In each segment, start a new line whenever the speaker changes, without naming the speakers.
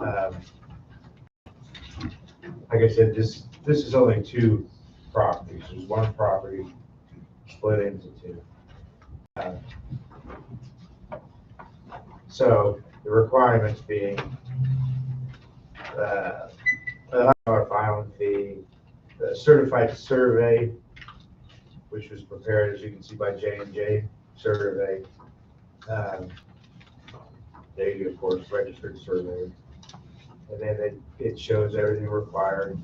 Um, Like I said, this is only two properties. There's one property split into two. So the requirements being $100 filing fee, the certified survey, which was prepared, as you can see, by J&J Survey. They, of course, registered survey. And then it shows everything required,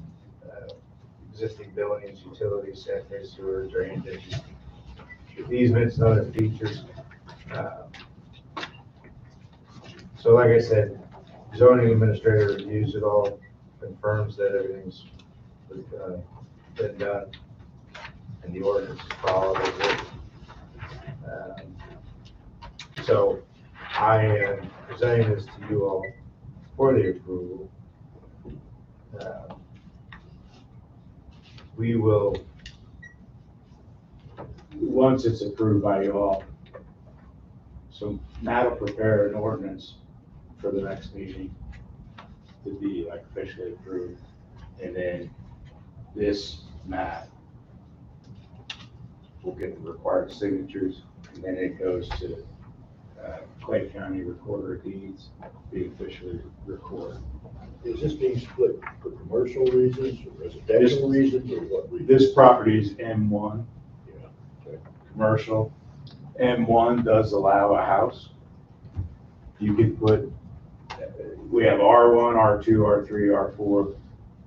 existing buildings, utilities, sanitary sewer, drainage, easements, and other features. So like I said, zoning administrator reviews it all, confirms that everything's been done, and the ordinance is followed as written. So I am presenting this to you all for the approval. We will, once it's approved by you all, so Matt will prepare an ordinance for the next meeting to be like officially approved. And then this Matt will get the required signatures, and then it goes to Clay County Recorder of Deeds, be officially recorded.
Is this being split for commercial reasons, or residential reasons, or what reasons?
This property is M1,
Yeah, okay.
commercial. M1 does allow a house. You can put, we have R1, R2, R3, R4,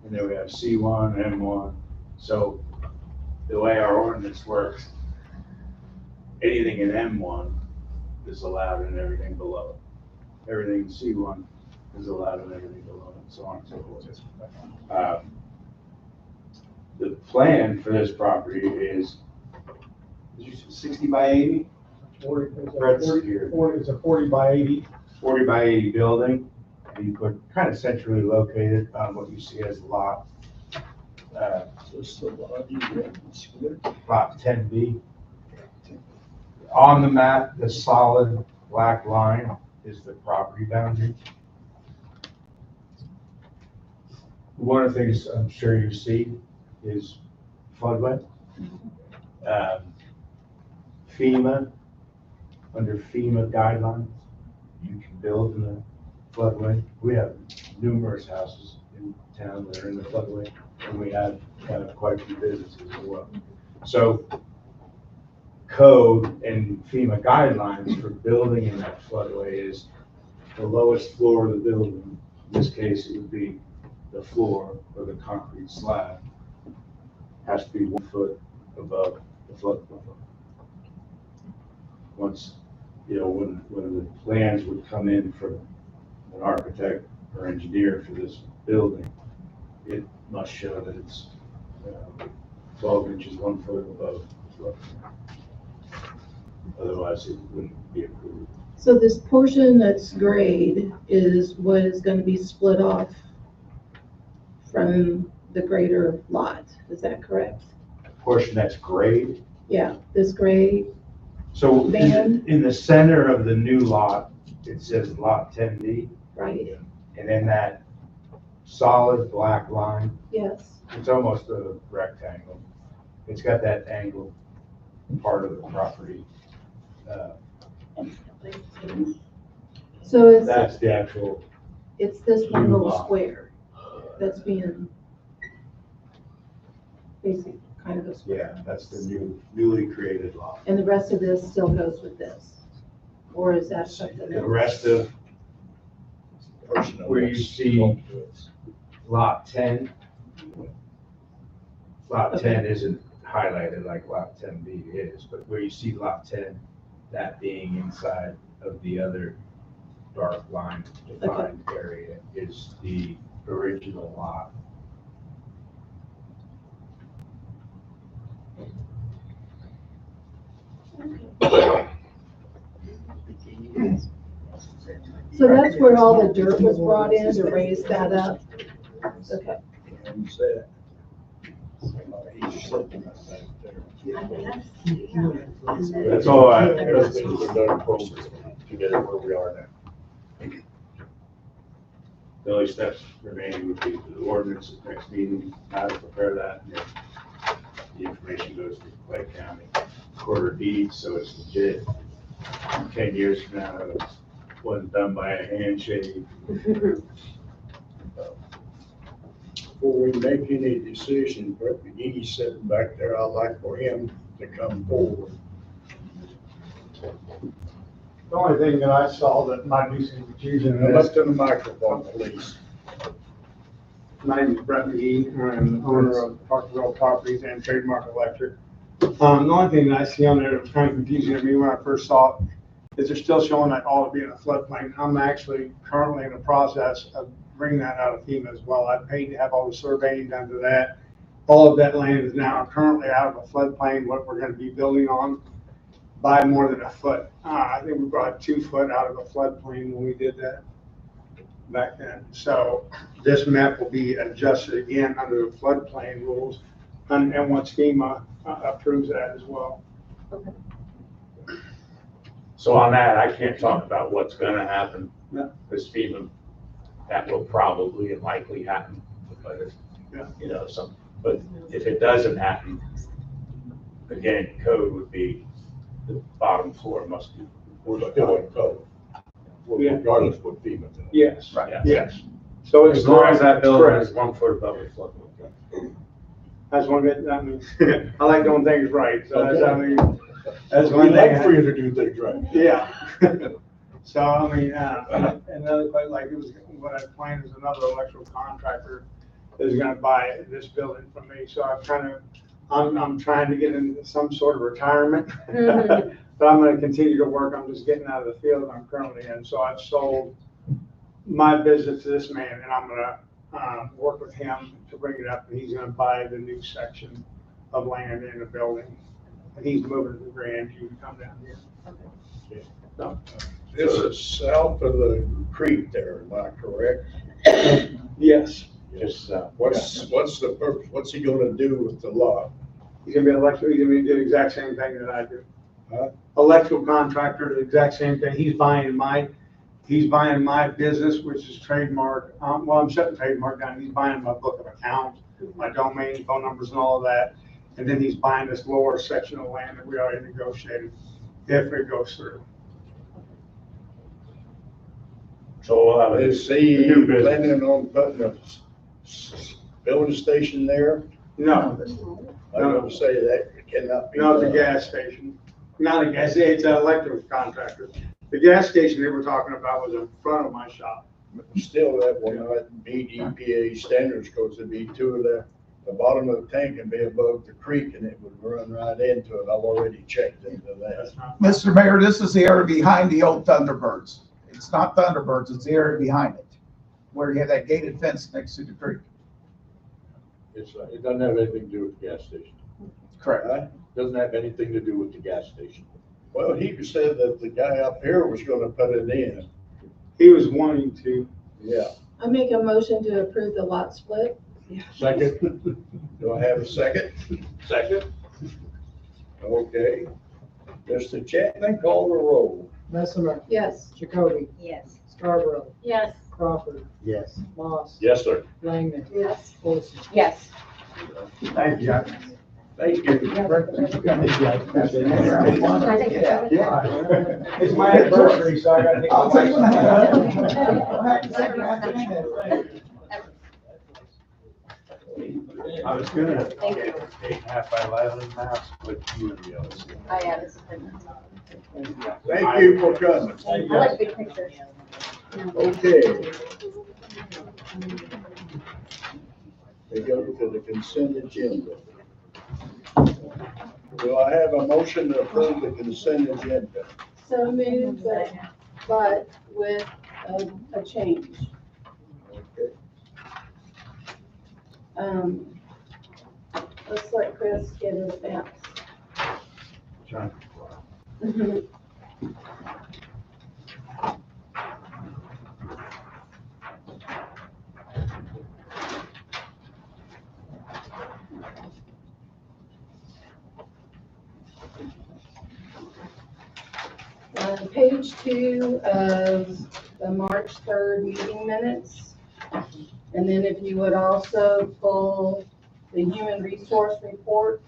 and then we have C1, M1. So the way our ordinance works, anything in M1 is allowed and everything below it. Everything in C1 is allowed and everything below it, and so on and so forth. The plan for this property is 60 by 80?
40,
Brett's here.
it's a 40 by 80.
40 by 80 building, and you put kind of centrally located on what you see as lot, lot 10B. On the map, the solid black line is the property boundary. One of the things I'm sure you see is floodway. FEMA, under FEMA guidelines, you can build in the floodway. We have numerous houses in town that are in the floodway, and we have quite a few businesses as well. So code and FEMA guidelines for building in that floodway is the lowest floor of the building. In this case, it would be the floor or the concrete slab has to be 1 foot above the flood level. Once, when the plans would come in from an architect or engineer for this building, it must show that it's 12 inches, 1 foot above the flood. Otherwise, it wouldn't be approved.
So this portion that's grade is what is going to be split off from the greater lot. Is that correct?
A portion that's grade.
Yeah, this grade.
So
Band.
in the center of the new lot, it says lot 10B,
Right.
and then that solid black line,
Yes.
it's almost a rectangle. It's got that angled part of the property.
So
That's the actual,
it's this one little
lot.
square that's being basically kind of a square.
yeah, that's the newly created lot.
And the rest of this still goes with this? Or is that something
The
else?
rest of where you see lot 10, lot
Okay.
10 isn't highlighted like lot 10B is, but where you see lot 10, that being inside of the other dark line defined area is the original lot.
So that's where all the dirt was brought in to raise that up? Okay.
That's all I,
Everything's been done appropriately to get it where we are now.
The only steps remaining would be the ordinance at next meeting, how to prepare that. And then the information goes to Clay County Quarter Deeds, so it's legit. 10 years from now, it wasn't done by a handshake.
Before we make any decision, Brett McGee's sitting back there, I'd like for him to come forward.
The only thing that I saw that might be some confusion in
Come
this,
up to the microphone, please.
my name is Brett McGee, I'm the owner of Parkerville Properties and Trademark Electric. The only thing that I see on there that was kind of confusing to me when I first saw it is they're still showing that all to be in a floodplain. I'm actually currently in the process of bringing that out of FEMA as well. I paid to have all the surveying done to that. All of that land is now currently out of a floodplain, what we're gonna be building on by more than a foot. I think we brought 2 foot out of a floodplain when we did that back then. So this map will be adjusted again under the floodplain rules, and once FEMA approves that as well.
So on that, I can't talk about what's gonna happen.
Yeah.
Because FEMA, that will probably and likely happen, but if,
Yeah.
you know, but if it doesn't happen, again, code would be the bottom floor must be.
We're still in code.
Yeah.
Regardless of what FEMA does.
Yes,
Yeah.
yes. So it's
As long as that
correct,
building
correct.
is 1 foot above the flood.
That's one good, I mean, I like doing things right, so that's, I mean, that's
We
one thing.
like for you to do things right.
Yeah. So, I mean, another, quite like, it was, what I planned is another electrical contractor is gonna buy this building from me, so I'm kind of, I'm trying to get into some sort of retirement. But I'm gonna continue to work, I'm just getting out of the field I'm currently in, so I've sold my business to this man, and I'm gonna, work with him to bring it up, and he's gonna buy the new section of land in the building. And he's moving to Grandview to come down here. So,
This is south of the creek there, am I correct?
yes,
Just,
What's the purpose, what's he gonna do with the lot?
he's gonna be electrical, he's gonna be doing the exact same thing that I do.
Huh?
Electrical contractor, the exact same thing, he's buying my business, which is trademark, well, I'm shutting trademark down, he's buying my book of accounts, my domain, phone numbers and all of that. And then he's buying this lower section of land that we already negotiated, if it goes through.
so we'll have a
Is he
new business.
planning on putting a filling station there?
No,
I'm gonna say that cannot be.
no, it's a
done.
gas station, not a gas, it's an electrical contractor. The gas station they were talking about was in front of my shop.
Still, that will not meet EPA standards, because it'd be the bottom of the tank and be above the creek, and it would run right into it. I've already checked into that.
That's not,
Mr. Mayor, this is the area behind the old Thunderbirds. It's not Thunderbirds, it's the area behind it, where you have that gated fence next to the creek.
It doesn't have anything to do with the gas station.
Correct.
Right?
Doesn't have anything to do with the gas station.
Well, he said that the guy up here was gonna put it in.
he was wanting to,
Yeah.
I make a motion to approve the lot split.
Second? Do I have a second?
Second.
Okay. Mr. Chapman, call the roll.
Messemer,
Yes.
Jacoby,
Yes.
Scarborough,
Yes.
Crawford,
Yes.
Moss,
Yes, sir.
Langman,
Yes.
Olson.
Yes.
Thank you.
Thank you.
It's my anniversary, so I gotta take.
I'll take one.
I was gonna
Thank you.
take 10:30 maps with you and the others.
Oh, yeah, this is good.
Thank you for coming.
I like big pictures.
Okay. We go to the consent agenda. Do I have a motion to approve the consent agenda?
So moved, but with a change.
Okay.
Let's let Chris get his maps.
John.
Page 2 of the March 3rd meeting minutes. And then if you would also pull the human resource report,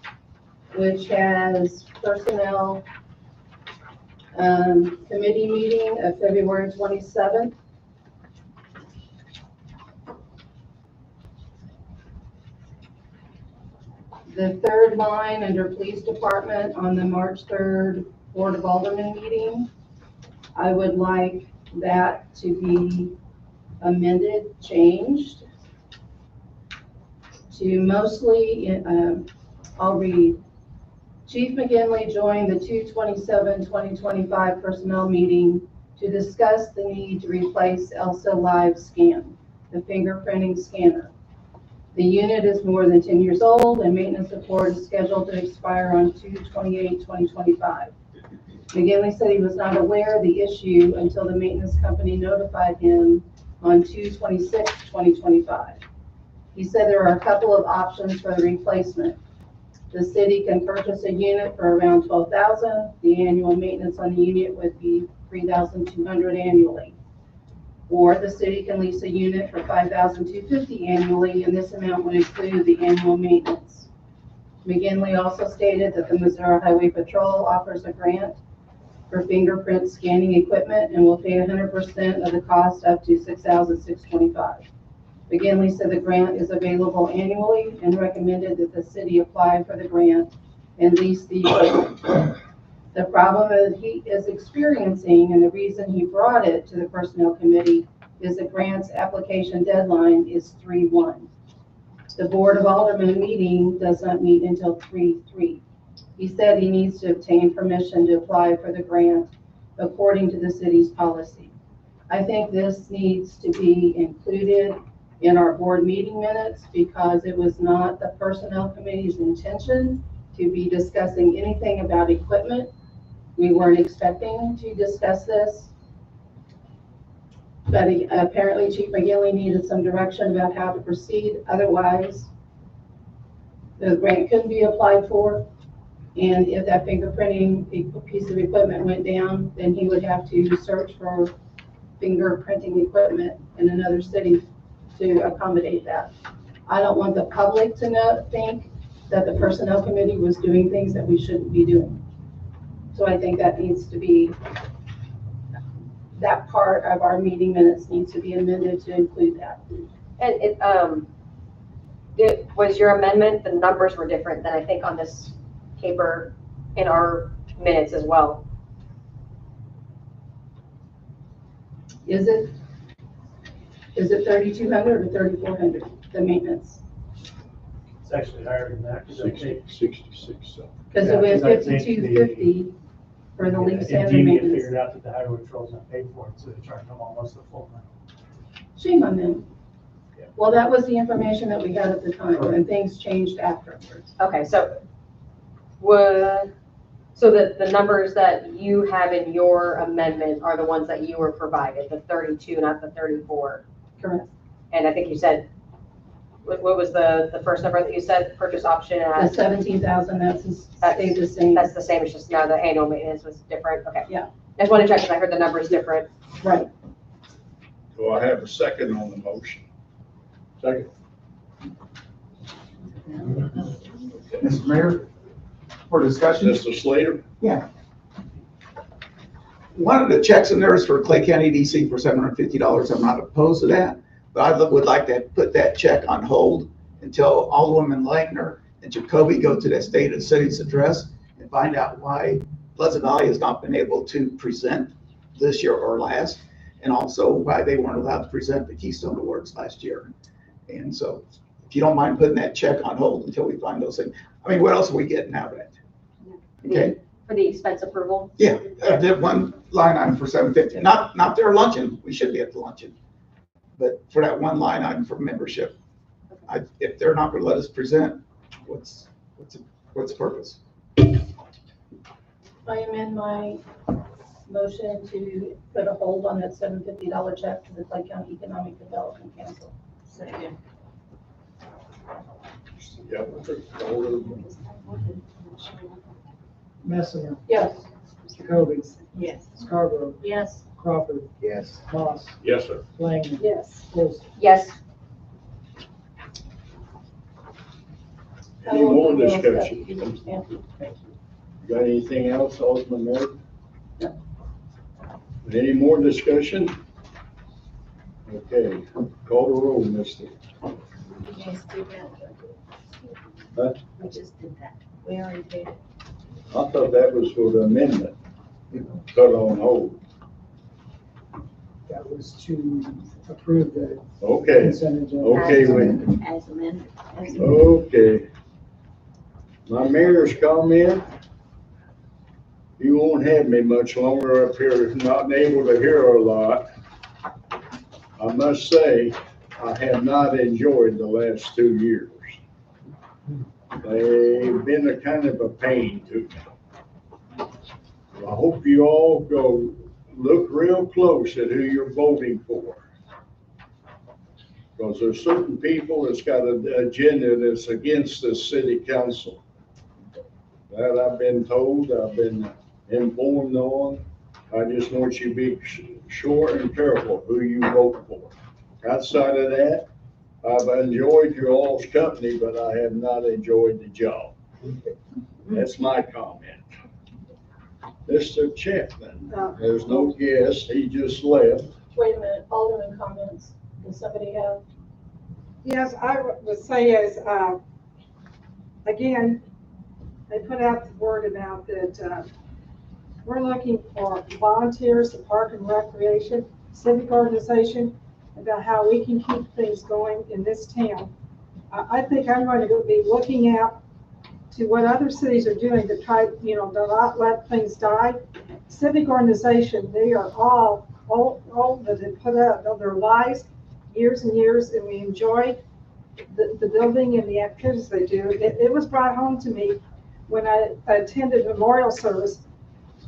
which has personnel committee meeting of February 27th. The third line under police department on the March 3rd Board of Aldermen meeting, I would like that to be amended, changed to mostly, I'll read. Chief McGinley joined the 2/27/2025 personnel meeting to discuss the need to replace Elsa Live Scan, the fingerprinting scanner. The unit is more than 10 years old and maintenance support is scheduled to expire on 2/28/2025. McGinley said he was not aware of the issue until the maintenance company notified him on 2/26/2025. He said there are a couple of options for the replacement. The city can purchase a unit for around $12,000. The annual maintenance on the unit would be $3,200 annually. Or the city can lease a unit for $5,250 annually, and this amount would include the annual maintenance. McGinley also stated that the Missouri Highway Patrol offers a grant for fingerprint scanning equipment and will pay 100% of the cost up to $6,625. McGinley said the grant is available annually and recommended that the city apply for the grant and lease the equipment. The problem that he is experiencing, and the reason he brought it to the personnel committee, is the grant's application deadline is 3/1. The Board of Aldermen meeting does not meet until 3/3. He said he needs to obtain permission to apply for the grant according to the city's policy. I think this needs to be included in our board meeting minutes because it was not the personnel committee's intention to be discussing anything about equipment. We weren't expecting to discuss this. But apparently Chief McGinley needed some direction about how to proceed. Otherwise, the grant couldn't be applied for. And if that fingerprinting piece of equipment went down, then he would have to search for fingerprinting equipment in another city to accommodate that. I don't want the public to think that the personnel committee was doing things that we shouldn't be doing. So I think that needs to be, that part of our meeting minutes needs to be amended to include that.
And it was your amendment, the numbers were different than I think on this paper in our minutes as well.
Is it 3,200 or 3,400, the maintenance?
It's actually higher than that, because I think,
66, so.
Because
Yeah,
it was
'cause I think
5,250 for the leaf
it
sander
didn't get
maintenance.
figured out that the highway patrol's not paid for it, so they charged them almost the full amount.
Shame on them.
Yeah.
Well, that was the information that we had at the time, and things changed afterwards.
Okay, so the numbers that you have in your amendment are the ones that you were provided, the 32, not the 34.
Correct.
And I think you said, what was the first number that you said, purchase option
The
at?
17,000, stayed the same.
That's the same, it's just now the annual maintenance was different, okay.
Yeah.
I just wanted to check, because I heard the numbers different.
Right.
Do I have a second on the motion?
Second.
Mr. Mayor, for discussion?
Mr. Slater?
One of the checks in there is for Clay County DC for $750. I'm not opposed to that, but I would like to put that check on hold until Alderwoman Langner and Jacoby go to that state and city's address and find out why Pleasant Valley has not been able to present this year or last, and also why they weren't allowed to present the Keystone Awards last year. And so, if you don't mind putting that check on hold until we find those things. I mean, what else are we getting out of it? Okay.
For the expense approval?
Yeah, I did one line item for $750, not their luncheon, we should be at the luncheon. But for that one line item for membership, if they're not gonna let us present, what's the purpose?
I amend my motion to put a hold on that $750 check to the Clay County Economic Development Council.
Second.
Yep.
Messenger,
Yes.
Jacoby,
Yes.
Scarborough,
Yes.
Crawford,
Yes.
Moss,
Yes, sir.
Lang,
Yes.
Olson.
Yes,
Any more discussion? Got anything else, Alderman Norton? Any more discussion? Okay, call the roll, mister.
We just did that.
Huh?
We just did that. We already did it.
I thought that was for the amendment, cut on hold.
That was to approve the
Okay,
consent agenda.
okay, wait.
As amended.
Okay. My mayor's comment. You won't have me much longer up here, not able to hear a lot. I must say, I have not enjoyed the last 2 years. They've been a kind of a pain to me. I hope you all go look real close at who you're voting for. Because there's certain people that's got an agenda that's against the city council. That I've been told, I've been informed on. I just want you to be sure and careful who you vote for. Outside of that, I've enjoyed your all's company, but I have not enjoyed the job. That's my comment. Mr. Chapman, there's no guest, he just left.
Wait a minute, Alderman comments. Does somebody have?
Yes, I would say is, again, they put out the word about that, we're looking for volunteers, the Park and Recreation, civic organization, about how we can keep things going in this town. I think I'm going to go be looking out to what other cities are doing to try, to not let things die. Civic organization, they are all that they put out of their lives, years and years, and we enjoy the building and the activities they do. It was brought home to me when I attended memorial service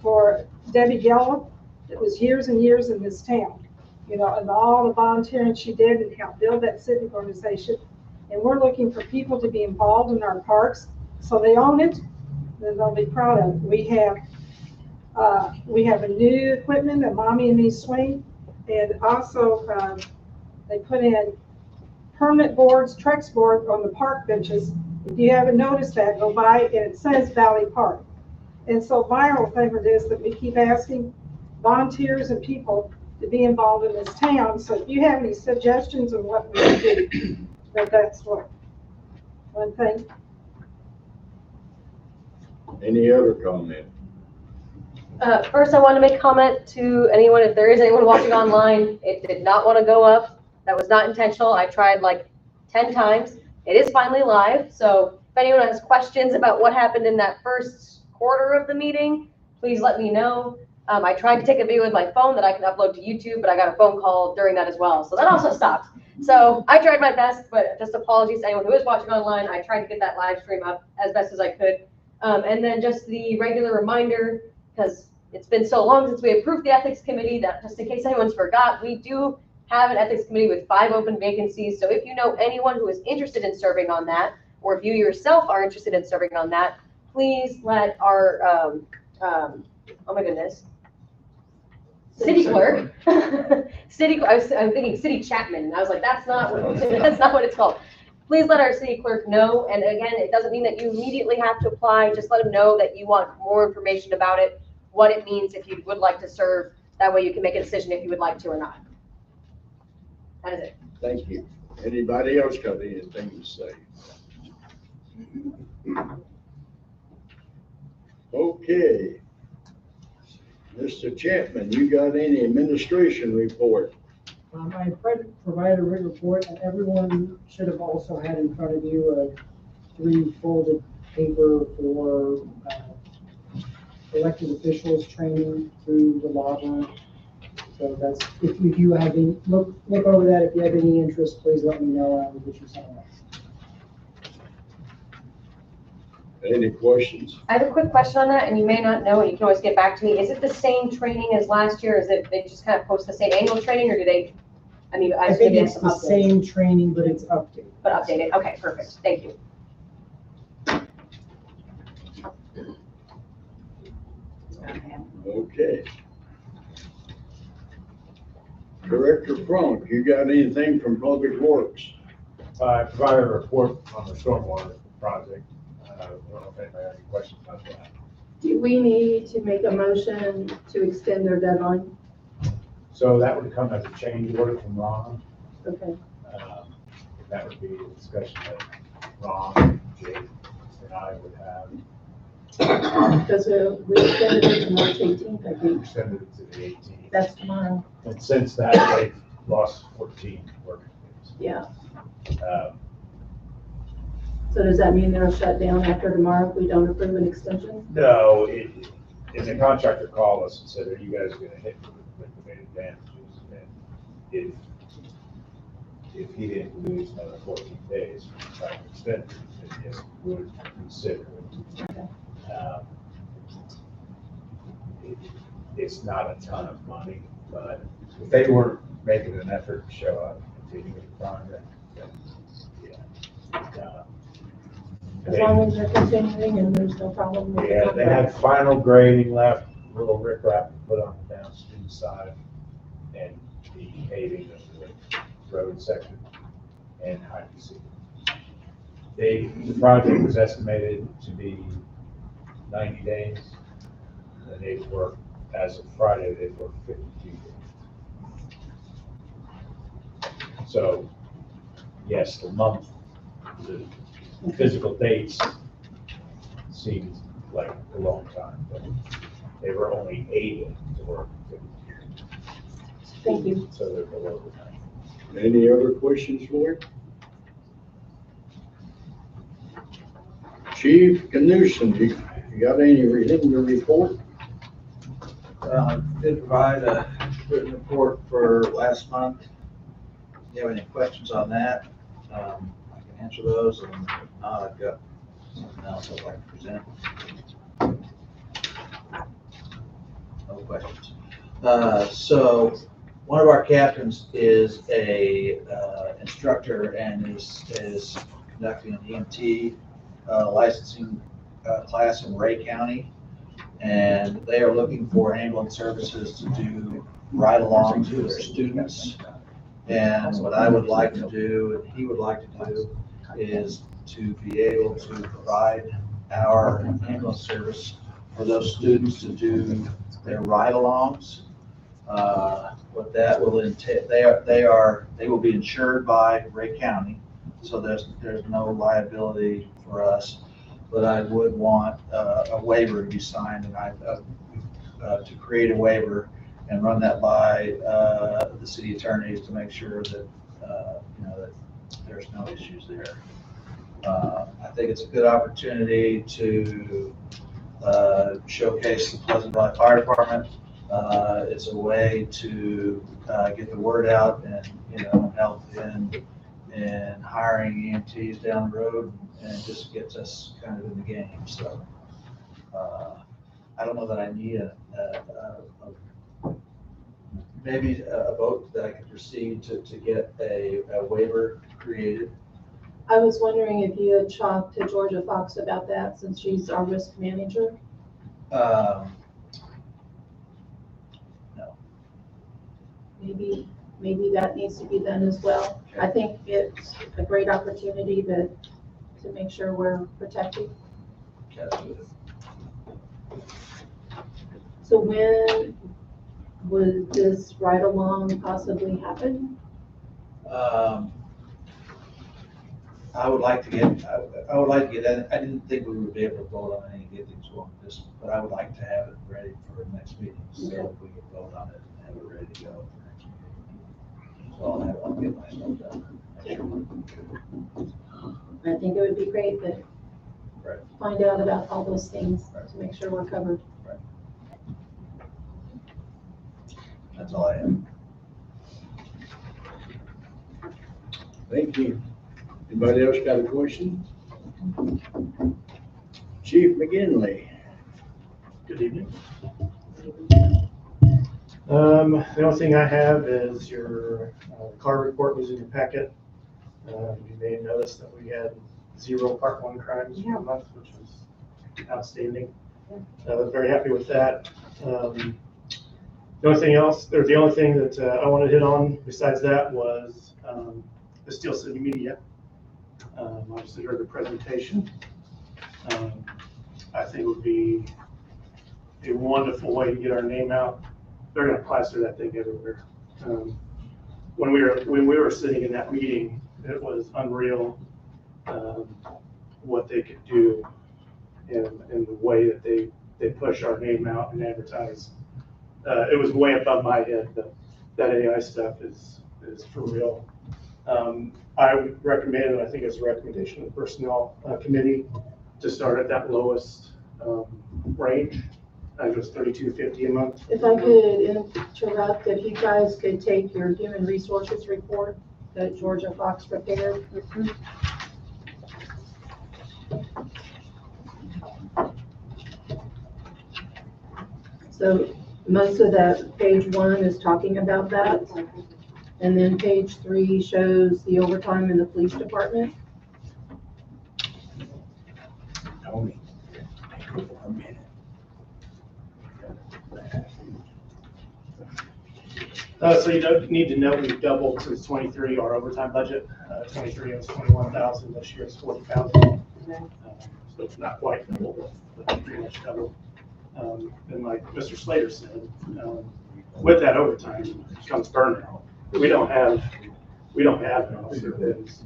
for Debbie Gallup. It was years and years in this town, and all the volunteering she did and helped build that civic organization. And we're looking for people to be involved in our parks, so they own it, then they'll be proud of it. We have a new equipment, a Mommy and Me swing, and also they put in permanent boards, Trex board on the park benches. If you haven't noticed that, go by and it says Valley Park. And so my whole favorite is that we keep asking volunteers and people to be involved in this town. So if you have any suggestions on what we can do, that's one thing.
Any other comment?
First, I want to make comment to anyone, if there is anyone watching online, it did not want to go up. That was not intentional. I tried like 10 times. It is finally live. So if anyone has questions about what happened in that first quarter of the meeting, please let me know. I tried to take a video with my phone that I can upload to YouTube, but I got a phone call during that as well. So that also stopped. So I tried my best, but just apologies to anyone who is watching online. I tried to get that live stream up as best as I could. And then just the regular reminder, because it's been so long since we approved the ethics committee, that just in case anyone's forgot, we do have an ethics committee with 5 open vacancies. So if you know anyone who is interested in serving on that, or if you yourself are interested in serving on that, please let our, oh my goodness, city clerk, I'm thinking City Chapman, and I was like, that's not what it's called. Please let our city clerk know. And again, it doesn't mean that you immediately have to apply. Just let them know that you want more information about it, what it means if you would like to serve. That way you can make a decision if you would like to or not. That is it.
Thank you. Anybody else got anything to say? Okay. Mr. Chapman, you got any administration report?
I provided a written report, and everyone should have also had in front of you a 3-folded paper for elected officials training through the law firm. So that's, if you have any, look over that. If you have any interest, please let me know, and I will get you some of that.
Any questions?
I have a quick question on that, and you may not know, and you can always get back to me. Is it the same training as last year? Is it, they just kind of post the same annual training, or do they, I mean,
I think it's the same training, but it's updated.
But updated. Okay, perfect. Thank you.
Okay. Director Fronk, you got anything from Public Works?
I provided a report on the stormwater project. I don't know if anybody has any questions about that.
Do we need to make a motion to extend their deadline?
So that would come as a change order from Ron.
Okay,
That would be a discussion that Ron, Jake, and I would have.
because we extended it to March 18th, I
We
think.
extended it to the 18th.
That's tomorrow.
And since that, they've lost 14 working days.
Yeah.
Um,
So does that mean they'll shut down after tomorrow if we don't approve an extension?
No, and the contractor called us and said, are you guys gonna hit me with liquidated damages? And if he didn't lose another 14 days from the time extended, then yes, we would consider it. It's not a ton of money, but if they weren't making an effort to show up and continue with the project, then, yeah.
As long as they're continuing and there's no problem with the
Yeah, they had
contract.
final grading left, a little riprap to put on the downstream side, and the paving of the road section, and high seam. The project was estimated to be 90 days, and they've worked, as of Friday, they've worked 52 days. So, yes, the month, the physical dates seemed like a long time, but they were only able to work 52.
Thank you.
So they're below the 90.
Any other questions for him? Chief Knudsen, you got anything to report?
Did provide a written report for last month. If you have any questions on that, I can answer those, and if not, I've got something else I'd like to present. No questions. So one of our captains is a instructor and is conducting an EMT licensing class in Ray County. And they are looking for ambulance services to do ride-alongs with their students. And what I would like to do, and he would like to do, is to be able to provide our ambulance service for those students to do their ride-alongs. What that will entail, they will be insured by Ray County, so there's no liability for us. But I would want a waiver to be signed, and to create a waiver and run that by the city attorneys to make sure that that there's no issues there. I think it's a good opportunity to showcase the Pleasant Valley Fire Department. It's a way to get the word out and help in hiring EMTs down the road, and just gets us kind of in the game. So I don't know that I need maybe a vote that I could proceed to get a waiver created.
I was wondering if you had talked to Georgia Fox about that, since she's our risk manager.
No.
Maybe that needs to be done as well. I think it's a great opportunity to make sure we're protected. So when would this ride-along possibly happen?
I would like to get that. I didn't think we would be able to vote on any of things on this, but I would like to have it ready for the next meeting, so if we can vote on it and have it ready to go for the next meeting. So I'll get my stuff done.
I think it would be great to
Right.
find out about all those things to make sure we're covered.
That's all I have.
Thank you. Anybody else got a question? Chief McGinley.
Good evening. The only thing I have is your car report was in your packet. You may have noticed that we had 0 Part 1 crimes for the month, which was outstanding. I was very happy with that. The only thing else, or the only thing that I want to hit on besides that was the Steel City Media. Obviously heard the presentation. I think it would be a wonderful way to get our name out. They're going to plaster that thing everywhere. When we were sitting in that meeting, it was unreal what they could do and the way that they push our name out and advertise. It was way above my head. That AI stuff is for real. I would recommend, and I think it's a recommendation of the personnel committee, to start at that lowest range. I think it was $32.50 a month.
If I could interrupt, if you guys could take your human resources report that Georgia Fox prepared. So most of that page 1 is talking about that. And then page 3 shows the overtime in the police department.
Tony, for a minute.
So you don't need to know we've doubled since 23 our overtime budget. 23 was 21,000. This year it's 40,000. So it's not quite double, but pretty much double. And like Mr. Slater said, with that overtime comes burnout. We don't have officer bids.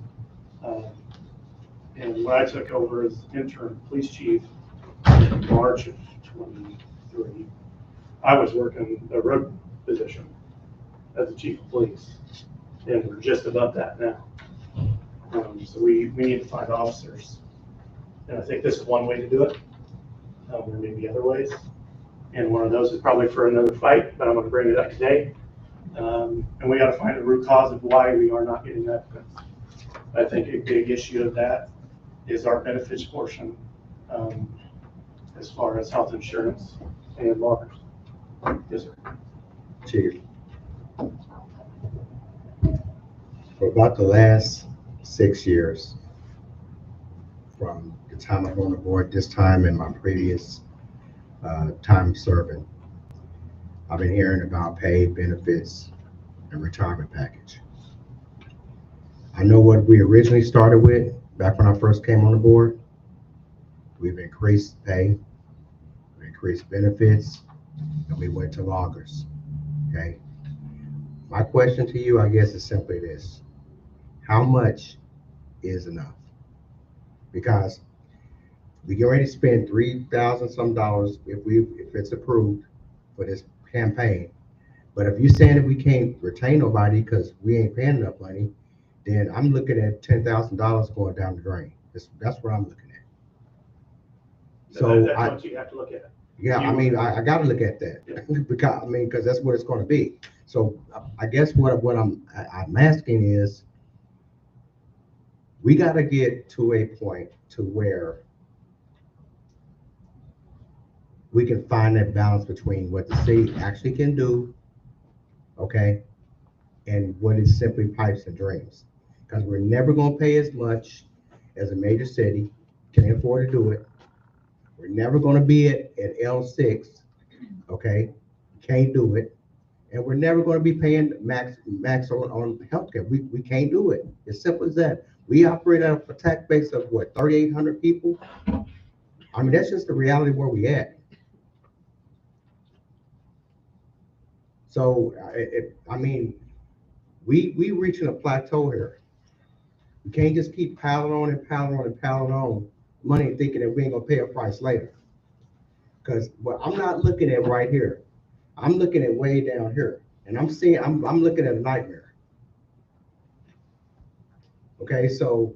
And when I took over as interim police chief in March of 23, I was working a road position as the chief of police, and we're just above that now. So we need to find officers, and I think this is one way to do it. There may be other ways, and one of those is probably for another fight, but I'm going to bring it up today. And we got to find the root cause of why we are not getting that. I think a big issue of that is our benefits portion, as far as health insurance and bars. Yes, sir.
Chief, for about the last 6 years, from the time I'm on the board, this time and my previous time serving, I've been hearing about pay, benefits, and retirement package. I know what we originally started with back when I first came on the board. We've increased pay, we increased benefits, and we went to loggers, okay? My question to you, I guess, is simply this. How much is enough? Because we get ready to spend $3,000 some dollars if it's approved for this campaign. But if you're saying that we can't retain nobody because we ain't paying enough money, then I'm looking at $10,000 going down the drain. That's what I'm looking at. So
that's what you have to look at.
Yeah, I mean, I got to look at that because that's what it's going to be. So I guess what I'm asking is, we got to get to a point to where we can find that balance between what the city actually can do, okay, and what is simply pipes and drains. Because we're never going to pay as much as a major city, can't afford to do it. We're never going to be at L6, okay, can't do it. And we're never going to be paying max on healthcare. We can't do it. It's simple as that. We operate at a tax base of what, 3,800 people? I mean, that's just the reality where we at. So, I mean, we reaching a plateau here. We can't just keep piling on and piling on and piling on money thinking that we ain't gonna pay a price later. Because what I'm not looking at right here, I'm looking at way down here, and I'm looking at a nightmare. Okay, so,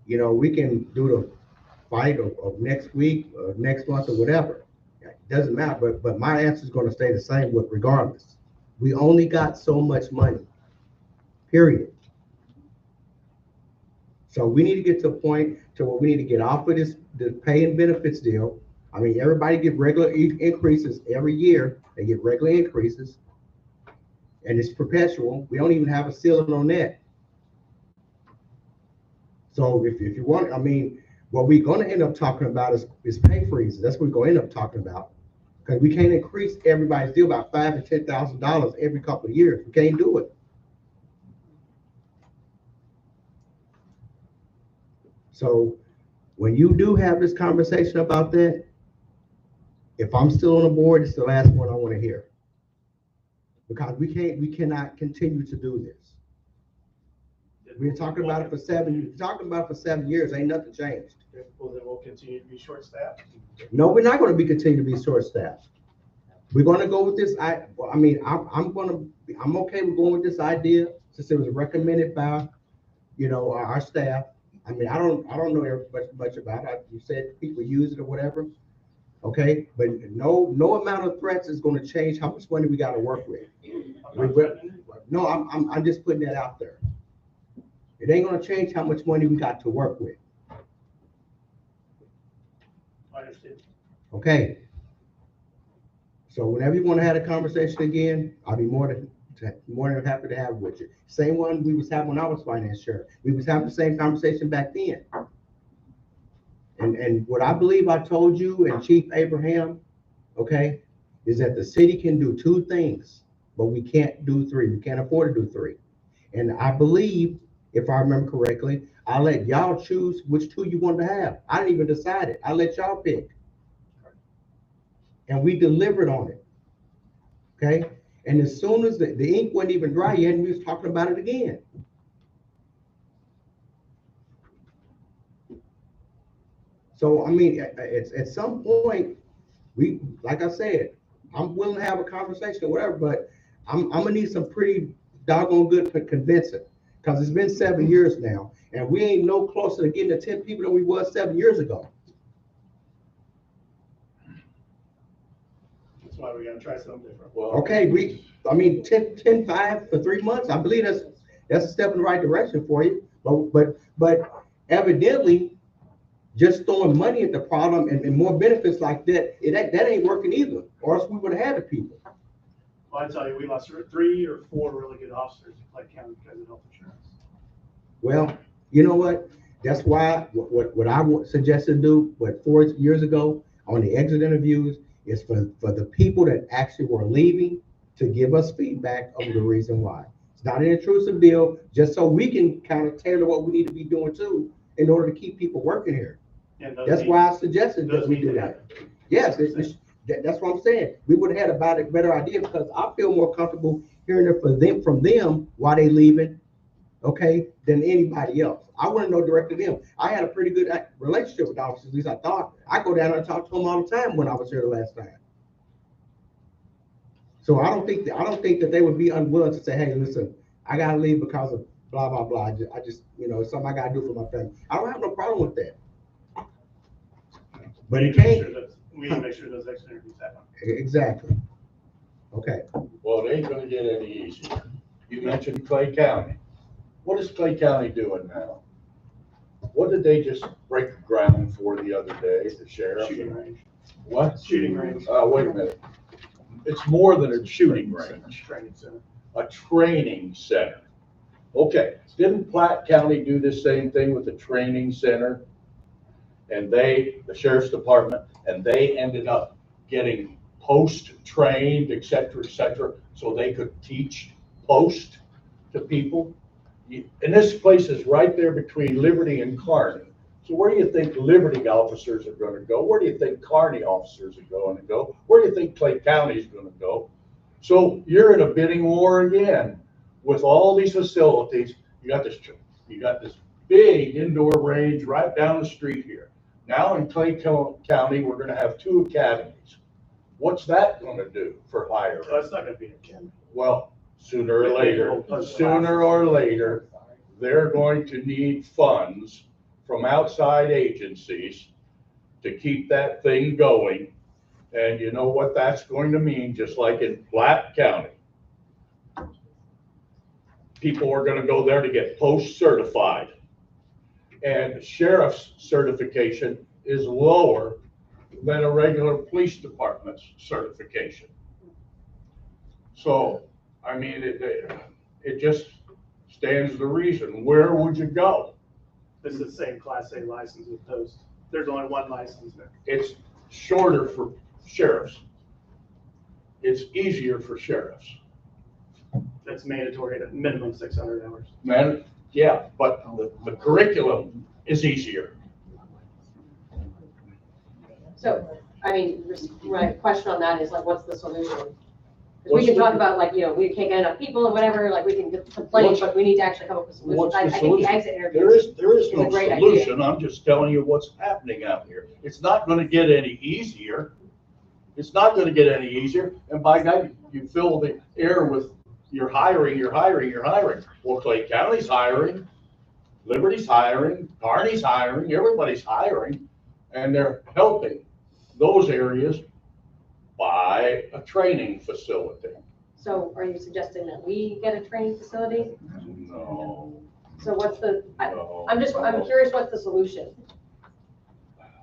you know, we can do the fight of next week or next month or whatever. It doesn't matter, but my answer is going to stay the same with regardless. We only got so much money, period. So we need to get to a point to where we need to get off of the pay and benefits deal. I mean, everybody get regular increases every year. They get regular increases, and it's perpetual. We don't even have a ceiling on that. So if you want, I mean, what we're going to end up talking about is pay freezes. That's what we're going to end up talking about. Because we can't increase everybody's deal by $5,000 and $10,000 every couple of years. We can't do it. So when you do have this conversation about that, if I'm still on the board, it's the last one I want to hear. Because we cannot continue to do this. We've been talking about it for 7 years. Talking about it for 7 years, ain't nothing changed.
Well, then we'll continue to be short-staffed.
No, we're not gonna be continue to be short-staffed. We're gonna go with this, I'm okay with going with this idea, since it was recommended by, our staff. I mean, I don't know much about it. You said people use it or whatever. Okay, but no amount of threats is gonna change how much money we gotta work with. No, I'm just putting that out there. It ain't gonna change how much money we got to work with.
I understand.
Okay. So whenever you want to have a conversation again, I'll be more than happy to have it with you. Same one we was having when I was finance chair. We was having the same conversation back then. And what I believe I told you and Chief Abraham, okay, is that the city can do 2 things, but we can't do 3. We can't afford to do 3. And I believe, if I remember correctly, I let y'all choose which 2 you wanted to have. I didn't even decide it. I let y'all pick. And we delivered on it. Okay? And as soon as the ink wasn't even dry yet, we was talking about it again. So, I mean, at some point, like I said, I'm willing to have a conversation or whatever, but I'm gonna need some pretty doggone good convincing. Because it's been 7 years now, and we ain't no closer to getting to 10 people than we was 7 years ago.
That's why we gotta try something different.
Well,
Okay, 10-5 for 3 months, I believe that's a step in the right direction for you. But evidently, just throwing money at the problem and more benefits like that, that ain't working either, or else we would have had the people.
Well, I tell you, we lost 3 or 4 really good officers in Clay County because of health insurance.
Well, you know what? That's why what I suggested do, 4 years ago on the exit interviews, is for the people that actually were leaving to give us feedback of the reason why. It's not an intrusive deal, just so we can kind of tailor what we need to be doing too, in order to keep people working here. That's why I suggested that we do that. Yes, that's what I'm saying. We would have had a better idea, because I feel more comfortable hearing it from them why they leaving, okay, than anybody else. I want to know directly them. I had a pretty good relationship with officers, at least I thought. I go down and talk to them all the time when I was here the last time. So I don't think that they would be unwilling to say, hey, listen, I gotta leave because of blah, blah, blah. I just it's something I gotta do for my family. I don't have no problem with that. But it can't.
We need to make sure those exit interviews happen.
Exactly. Okay.
Well, it ain't gonna get any easier. You mentioned Clay County. What is Clay County doing now? What did they just break ground for the other day, the sheriff?
Shooting range.
What?
Shooting range.
Wait a minute. It's more than a shooting range,
Training center.
a training center. Okay, didn't Platte County do the same thing with the training center? And the sheriff's department, and they ended up getting post-trained, et cetera, so they could teach post to people. And this place is right there between Liberty and Kearney. So where do you think Liberty officers are going to go? Where do you think Kearney officers are going to go? Where do you think Clay County is going to go? So you're in a bidding war again with all these facilities. You got this big indoor range right down the street here. Now in Clay County, we're going to have 2 academies. What's that going to do for hiring?
So it's not gonna be a academy.
Well, sooner or later, they're going to need funds from outside agencies to keep that thing going. And you know what that's going to mean, just like in Platte County. People are going to go there to get post-certified. And sheriff's certification is lower than a regular police department's certification. So, I mean, it just stands to reason. Where would you go?
This is the same Class A license with Post. There's only one license there.
It's shorter for sheriffs. it's easier for sheriffs.
That's mandatory at minimum 600 hours.
Man, yeah, but the curriculum is easier.
So, I mean, my question on that is like, what's the solution? 'Cause we
What's
can
the-
talk about like, we can't get enough people and whatever, like we can complain,
What's-
but we need to actually come up with solutions.
What's the
I think the
solution?
exit
There
interviews.
is
It's a
no
great idea.
solution, I'm just telling you what's happening out here. It's not gonna get any easier. It's not gonna get any easier, and by God, you fill the air with, you're hiring. Well, Clay County's hiring, Liberty's hiring, Kearney's hiring, everybody's hiring, and they're helping those areas by a training facility.
So are you suggesting that we get a training facility?
No.
So what's the,
no,
I'm
no.
curious, what's the solution?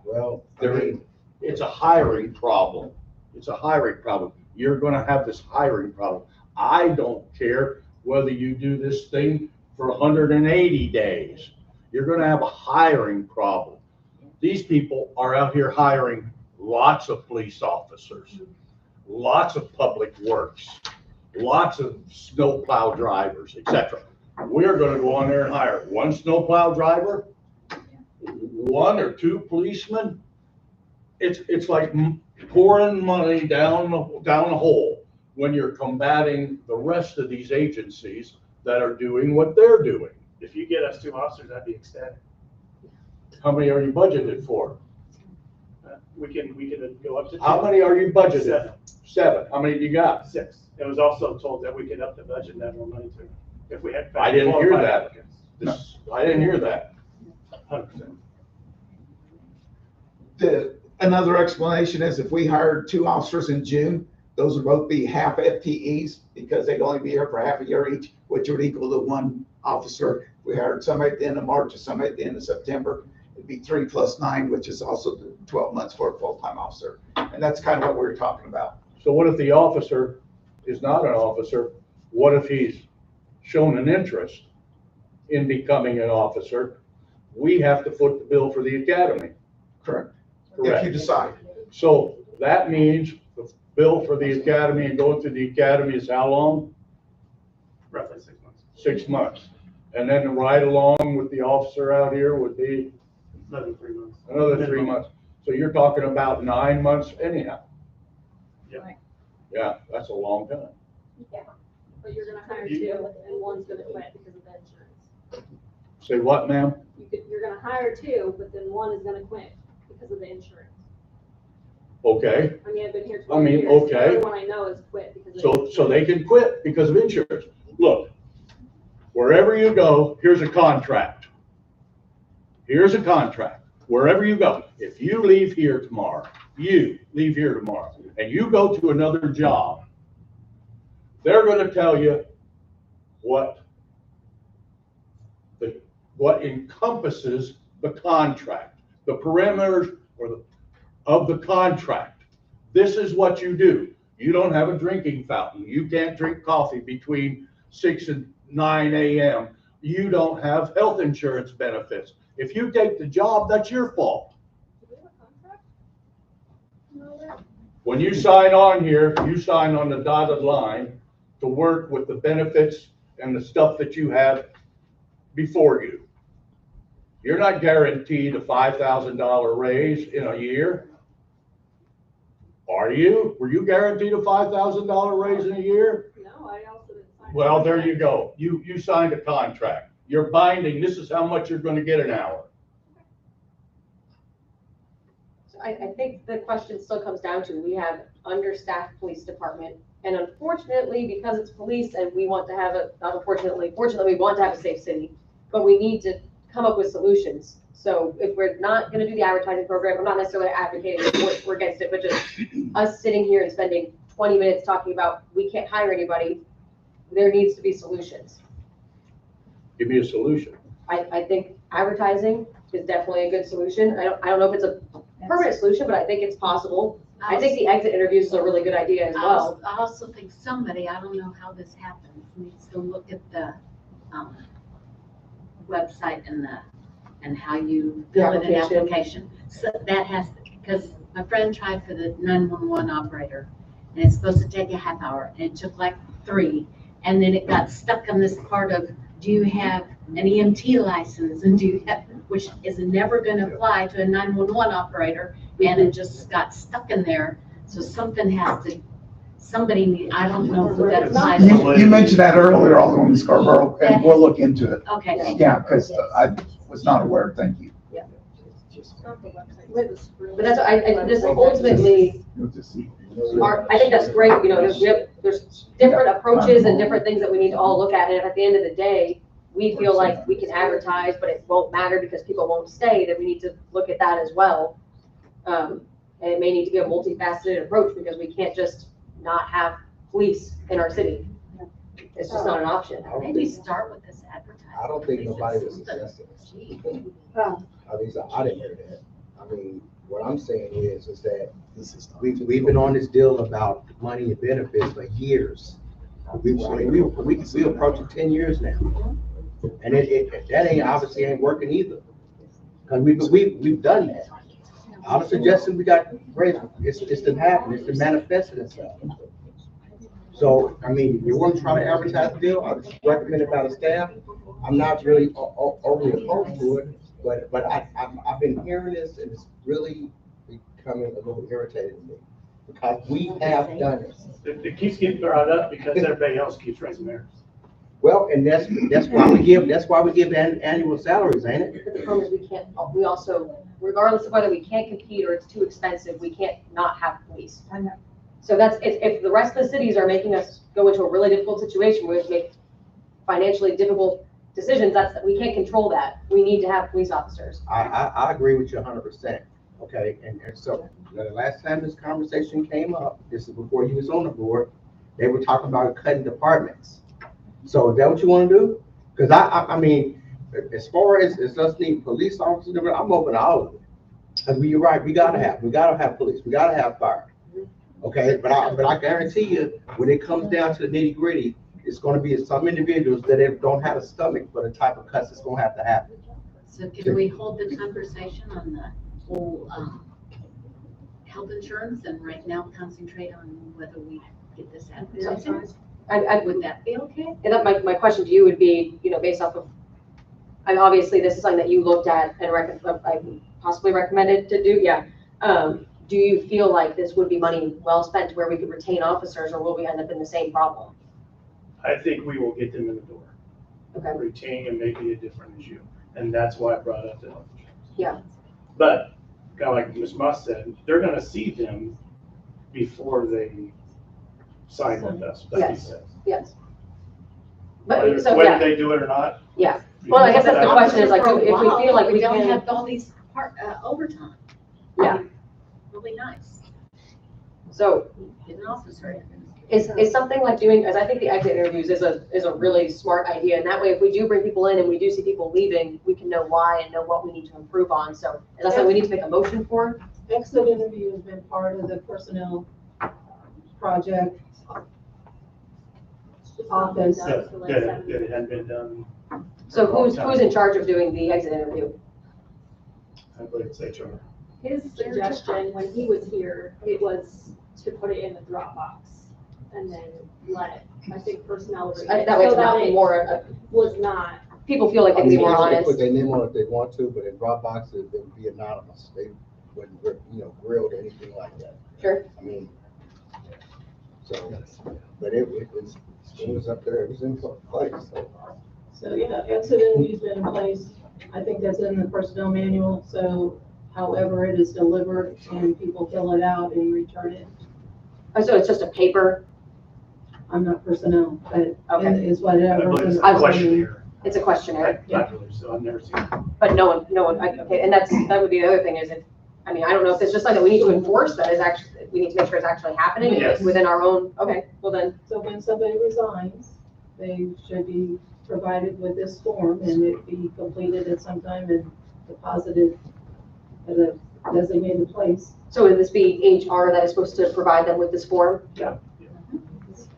Well, I
There,
mean,
it's a hiring problem. It's a hiring problem. You're gonna have this hiring problem. I don't care whether you do this thing for 180 days. You're gonna have a hiring problem. These people are out here hiring lots of police officers, lots of public works, lots of snowplow drivers, etc. We're gonna go on there and hire one snowplow driver, one or two policemen. It's like pouring money down a hole when you're combating the rest of these agencies that are doing what they're doing.
If you get us 2 officers, I'd be ecstatic.
How many are you budgeted for?
We can go up to 2.
How many are you budgeted?
7.
7. How many do you got?
6. It was also told that we could up the budget and have more money to, if we had.
I didn't hear
qualified
that.
applicants.
I didn't hear that.
100%.
Another explanation is if we hired 2 officers in June, those would both be half FTEs because they'd only be here for half a year each, which would equal to 1 officer. If we hired somebody at the end of March or somebody at the end of September, it'd be 3 + 9, which is also 12 months for a full-time officer. And that's kind of what we were talking about.
So what if the officer is not an officer? What if he's shown an interest in becoming an officer? We have to foot the bill for the academy.
Correct. If you
Correct.
decide.
So that means the bill for the academy and going through the academy is how long?
Roughly 6 months.
6 months. And then the ride along with the officer out here would be
Another 3 months.
another 3 months. So you're talking about 9 months anyhow.
Yep.
Yeah, that's a long time.
But you're gonna hire 2 and one's gonna quit because of the insurance.
Say what, ma'am?
You're gonna hire 2, but then one is gonna quit because of the insurance.
Okay,
I mean, I've been here
I
12
mean,
years.
okay.
Everyone I know is quit because of.
so they can quit because of insurance. Look, wherever you go, here's a contract. Here's a contract. Wherever you go, if you leave here tomorrow, and you go to another job, they're gonna tell you what encompasses the contract, the perimeters of the contract. This is what you do. You don't have a drinking fountain. You can't drink coffee between 6 and 9 a.m. You don't have health insurance benefits. If you take the job, that's your fault.
Do we have a contract?
When you sign on here, you sign on the dotted line to work with the benefits and the stuff that you have before you. You're not guaranteed a $5,000 raise in a year. Are you? Were you guaranteed a $5,000 raise in a year?
No, I also didn't sign.
Well, there you go. You signed a contract. You're binding. This is how much you're going to get an hour.
So I think the question still comes down to, we have understaffed police department. And unfortunately, because it's police and we want to have fortunately, we want to have a safe city, but we need to come up with solutions. So if we're not gonna do the advertising program, I'm not necessarily advocating we're against it, but just us sitting here and spending 20 minutes talking about we can't hire anybody, there needs to be solutions.
Give me a solution.
I think advertising is definitely a good solution. I don't know if it's a permanent solution, but I think it's possible. I think the exit interviews is a really good idea as well.
I also think somebody, I don't know how this happens, needs to look at the website and how you fill in an application. So that has, because my friend tried for the 911 operator, and it's supposed to take a half hour, and it took like 3. And then it got stuck on this part of, do you have an EMT license, and do you have, which is never gonna apply to a 911 operator, and it just got stuck in there. So something has to, I don't know who that applies to.
You mentioned that earlier, Alderman Scarborough, and we'll look into it.
Okay.
Yeah, because I was not aware, thank you.
But that's, I just ultimately, I think that's great, you know, there's different approaches and different things that we need to all look at, and if at the end of the day, we feel like we can advertise, but it won't matter because people won't stay, then we need to look at that as well. And it may need to be a multifaceted approach, because we can't just not have police in our city. It's just not an option.
Maybe start with this advertising.
I don't think nobody was suggesting it. At least I didn't hear that. I mean, what I'm saying is that we've been on this deal about money and benefits for years. We approaching 10 years now. And that ain't obviously ain't working either. Because we've done that. I was suggesting we got raised, it's been happening, it's been manifesting itself. So, I mean, you want to try to advertise the deal, I would recommend it by the staff. I'm not really overly opposed to it, but I've been hearing this, and it's really becoming a little irritating to me. Because we have done it.
It keeps getting brought up because everybody else keeps raising theirs.
Well, and that's why we give annual salaries, ain't it?
But the problem is we also, regardless of whether we can't compete or it's too expensive, we can't not have police.
I know.
So that's, if the rest of the cities are making us go into a really difficult situation where we have to make financially difficult decisions, we can't control that. We need to have police officers.
I agree with you 100%. Okay, and so the last time this conversation came up, this is before you was on the board, they were talking about cutting departments. So is that what you want to do? Because I mean, as far as us needing police officers, I'm open to all of it. Because you're right, we gotta have police, we gotta have fire. Okay, but I guarantee you, when it comes down to the nitty gritty, it's going to be some individuals that don't have a stomach for the type of cuts that's going to have to happen.
So can we hold the conversation on the whole health insurance, and right now concentrate on whether we get this advertising? Would that be okay?
And that my question to you would be, you know, based off of, and obviously this is something that you looked at and possibly recommended to do, yeah. Do you feel like this would be money well spent where we could retain officers, or will we end up in the same problem?
I think we will get them in the door.
Okay.
Retaining them may be a different issue, and that's why I brought up the health insurance.
Yeah.
But, kind of like Ms. Moss said, they're gonna see them before they sign with us, like he
Yes.
said.
Yes. But,
Whether
so,
whether
yeah,
they do it or not.
yeah. Well, I guess that's the question, is like,
For a
if we
while,
feel like
we
we
don't
can,
have all these overtime.
yeah.
Really nice.
So
Get an officer.
is something like doing, as I think the exit interviews is a really smart idea. And that way, if we do bring people in and we do see people leaving, we can know why and know what we need to improve on. So is that something we need to make a motion for?
Exit interview has been part of the personnel project office.
That it hadn't been done,
So who's in charge of doing the exit interview?
I believe it's HR.
His suggestion when he was here, it was to put it in the Dropbox and then let, I think, personnel read it.
That way it's
so that
not
it
more,
was not.
people feel like they can be more
They
honest.
put their name on it if they want to, but in Dropbox, it would be anonymous. They wouldn't, grilled or anything like that.
Sure.
I mean, so, but it was up there, it was in place, so.
So, yeah, exit interview's been in place. I think that's in the personnel manual, so however it is delivered and people fill it out and return it.
Oh, so it's just a paper,
I'm not personnel, but
Okay.
it's
I
whatever.
believe it's a
I've-
questionnaire.
it's a questionnaire,
I believe so, I've never seen it.
but no one, okay, and that would be the other thing is I mean, I don't know if it's just something that we need to enforce that is actually, we need to make sure it's actually happening
Yes.
within our own, okay, well then,
So when somebody resigns, they should be provided with this form and it be completed at some time and deposited at a designated place.
so would this be HR that is supposed to provide them with this form?
Yeah.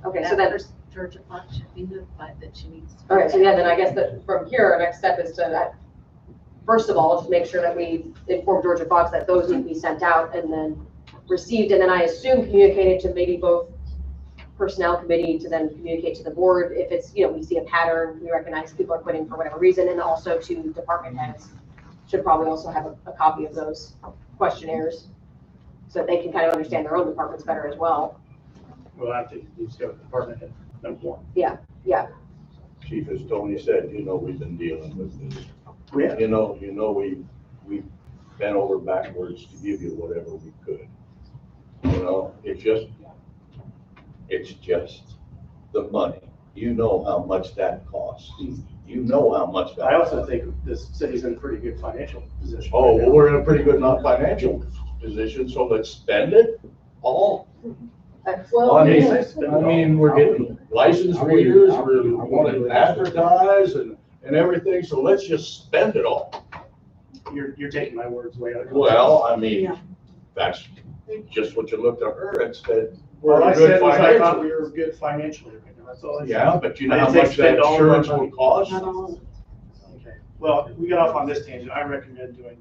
Okay, so
That
then,
person, Georgia Fox should be notified that she needs. to-
all right, so yeah, then I guess that from here, our next step is to, first of all, just make sure that we inform Georgia Fox that those need to be sent out and then received and then I assume communicated to maybe both personnel committee to then communicate to the board if it's, we see a pattern, we recognize people are quitting for whatever reason, and also to department heads. Should probably also have a copy of those questionnaires so that they can kind of understand their own departments better as well.
Well, I think you just go to department head, number one.
Yeah.
Chief, as Tony said, we've been dealing with this.
Yeah.
We've bent over backwards to give you whatever we could. It's just the money. You know how much that costs. You know how much that.
I also think this city's in a pretty good financial position.
Oh, well, we're in a pretty good financial position, so let's spend it all.
Well,
I mean, we're getting license readers, we want to advertise and everything, so let's just spend it all.
You're taking my words way out.
Well, I mean, that's just what you looked at her and said.
All I
good
said was I thought
financially.
we were good financially right now. That's all I said.
Yeah, but you know
I
how
didn't
much
say
that
spend all of our
insurance
money.
will cost?
Okay, well, we got off on this tangent. I recommend doing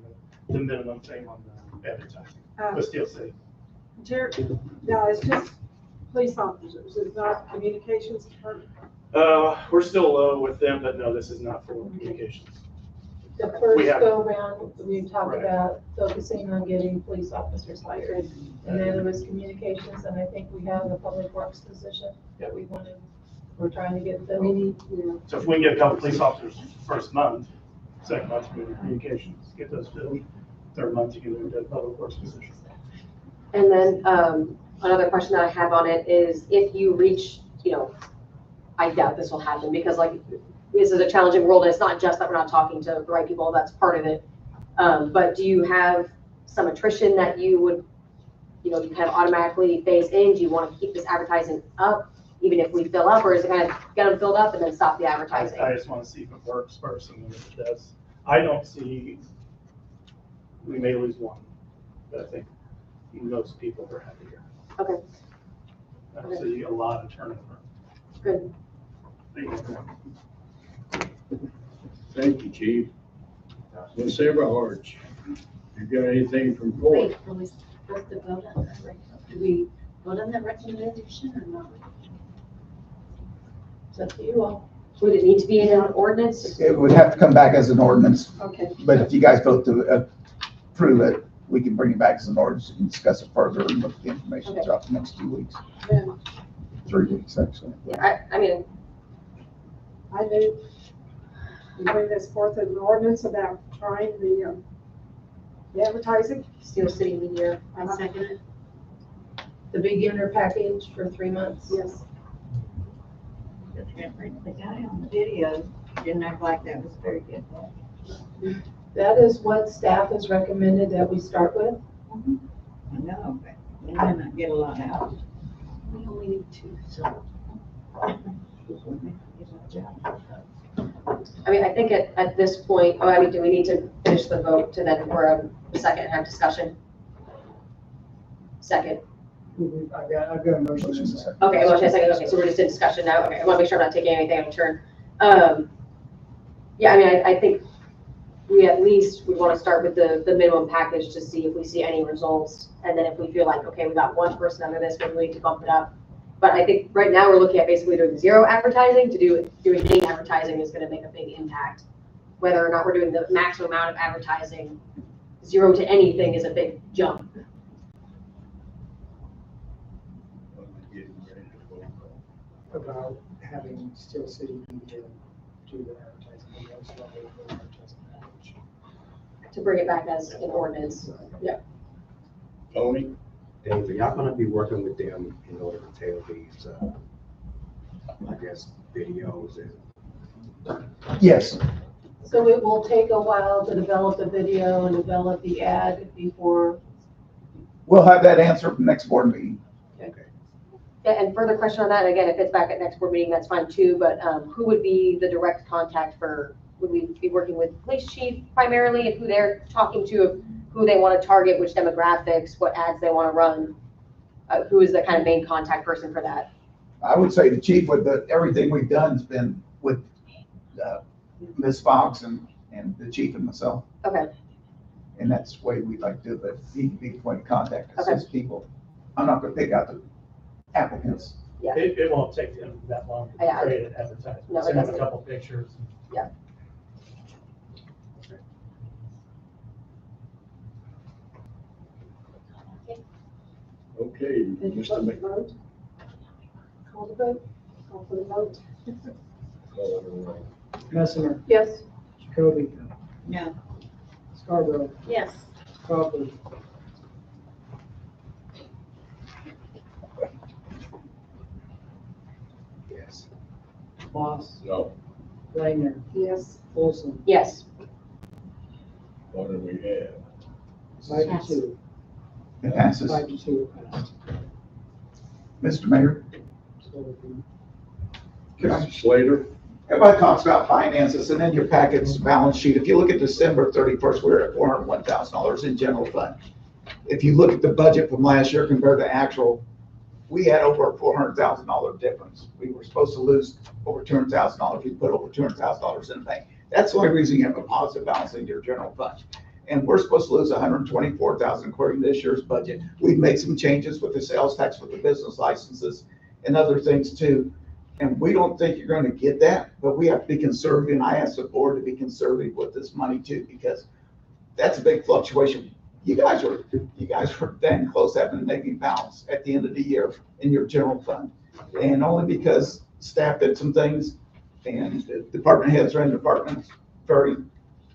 the minimum thing on the advertising, but still say.
Jerry, no, it's just police officers, it's not communications department.
We're still low with them, but no, this is not for communications.
The
We
first
have-
go round, we talked
Right.
about focusing on getting police officers hired. And then there was communications, and I think we have a public works position that we're trying to get filled.
So if we can get a couple police officers first month, second month, we do communications, get those filled. Third month, you can move to a public works position.
And then another question that I have on it is if you reach, I doubt this will happen because this is a challenging world. And it's not just that we're not talking to the right people, that's part of it. But do you have some attrition that you would, you kind of automatically phase in? Do you want to keep this advertising up even if we fill up, or is it kind of get them filled up and then stop the advertising?
I just want to see if it works first, and then if it does. I don't see, we may lose one, but I think most people are happy here.
Okay.
I don't see a lot of turnover.
Good.
Thank you, Chief. Ms. Everhart, you got anything from court?
Wait, are we supposed to vote on that? Do we vote on that recommendation or not?
It's up to you all.
Would it need to be in an ordinance?
It would have to come back as an ordinance,
Okay.
but if you guys vote to approve it, we can bring it back as an ordinance and discuss it further and look at the information
Okay.
throughout the next 2 weeks,
Yeah,
3 weeks, actually.
Yeah, I mean,
I do. We bring this forth as an ordinance about trying the advertising.
Steel City Media.
I second it.
The beginner package for 3 months.
Yes.
The guy on the video didn't act like that was very good.
That is what staff has recommended that we start with.
I know, but we might not get a lot out. We only need two, so.
I mean, I think at this point, do we need to finish the vote to then, for a second, have discussion? Second.
I've got a motion. in a second.
Okay, motion and second. Okay, so we're just in discussion now. Okay, I want to make sure I'm not taking anything out of turn. Yeah, I mean, I think we want to start with the minimum package to see if we see any results. And then if we feel like, okay, we got one person under this, maybe we need to bump it up. But I think right now we're looking at basically doing zero advertising. Doing any advertising is going to make a big impact. Whether or not we're doing the maximum amount of advertising, 0 to anything is a big jump.
About having Steel City Media do the advertising. That's what they do, advertising package.
To bring it back as an ordinance. Yeah.
Tony?
Dave, are y'all gonna be working with them in order to tailor these, I guess, videos and?
Yes,
So it will take a while to develop the video and develop the ad before.
we'll have that answer for the next board meeting.
Yeah, and further question on that, again, if it's back at next board meeting, that's fine too, but who would be the direct contact would we be working with police chief primarily, and who they're talking to, who they want to target, which demographics, what ads they want to run? Who is the kind of main contact person for that?
I would say the chief, with everything we've done has been with Ms. Fox and the chief and myself.
Okay,
And that's the way we like to do it, need to be point of contact, it says people, I'm not gonna pick out the applicants.
Yeah.
It won't take them that long to
Yeah.
create an advertisement.
No, it
Send them a
doesn't.
couple pictures.
Okay,
Did you
Mr.
vote?
Mc.
Vote? Call the vote? Call for the vote?
Messemer,
Yes.
Jacoby,
No.
Scarborough,
Yes.
Crawford,
Yes.
Moss,
No,
Langner,
Yes.
Olson,
Yes.
what do we have?
5-2.
It passes.
5-2 it passed.
Mr. Mayor,
So,
can I,
Mr. Slater?
everybody talks about finances, and in your packet's balance sheet, if you look at December 31st, we're at $401,000 in general fund. If you look at the budget from last year compared to actual, we had over a $400,000 difference. We were supposed to lose over $200,000. We put over $200,000 in the bank. That's the only reason you have a positive balance in your general fund. And we're supposed to lose $124,000 according to this year's budget. We've made some changes with the sales tax, with the business licenses and other things too. And we don't think you're going to get that, but we have to be conservative. And I asked the board to be conservative with this money too, because that's a big fluctuation. You guys were dang close having a negative balance at the end of the year in your general fund. And only because staff did some things and the department heads ran departments very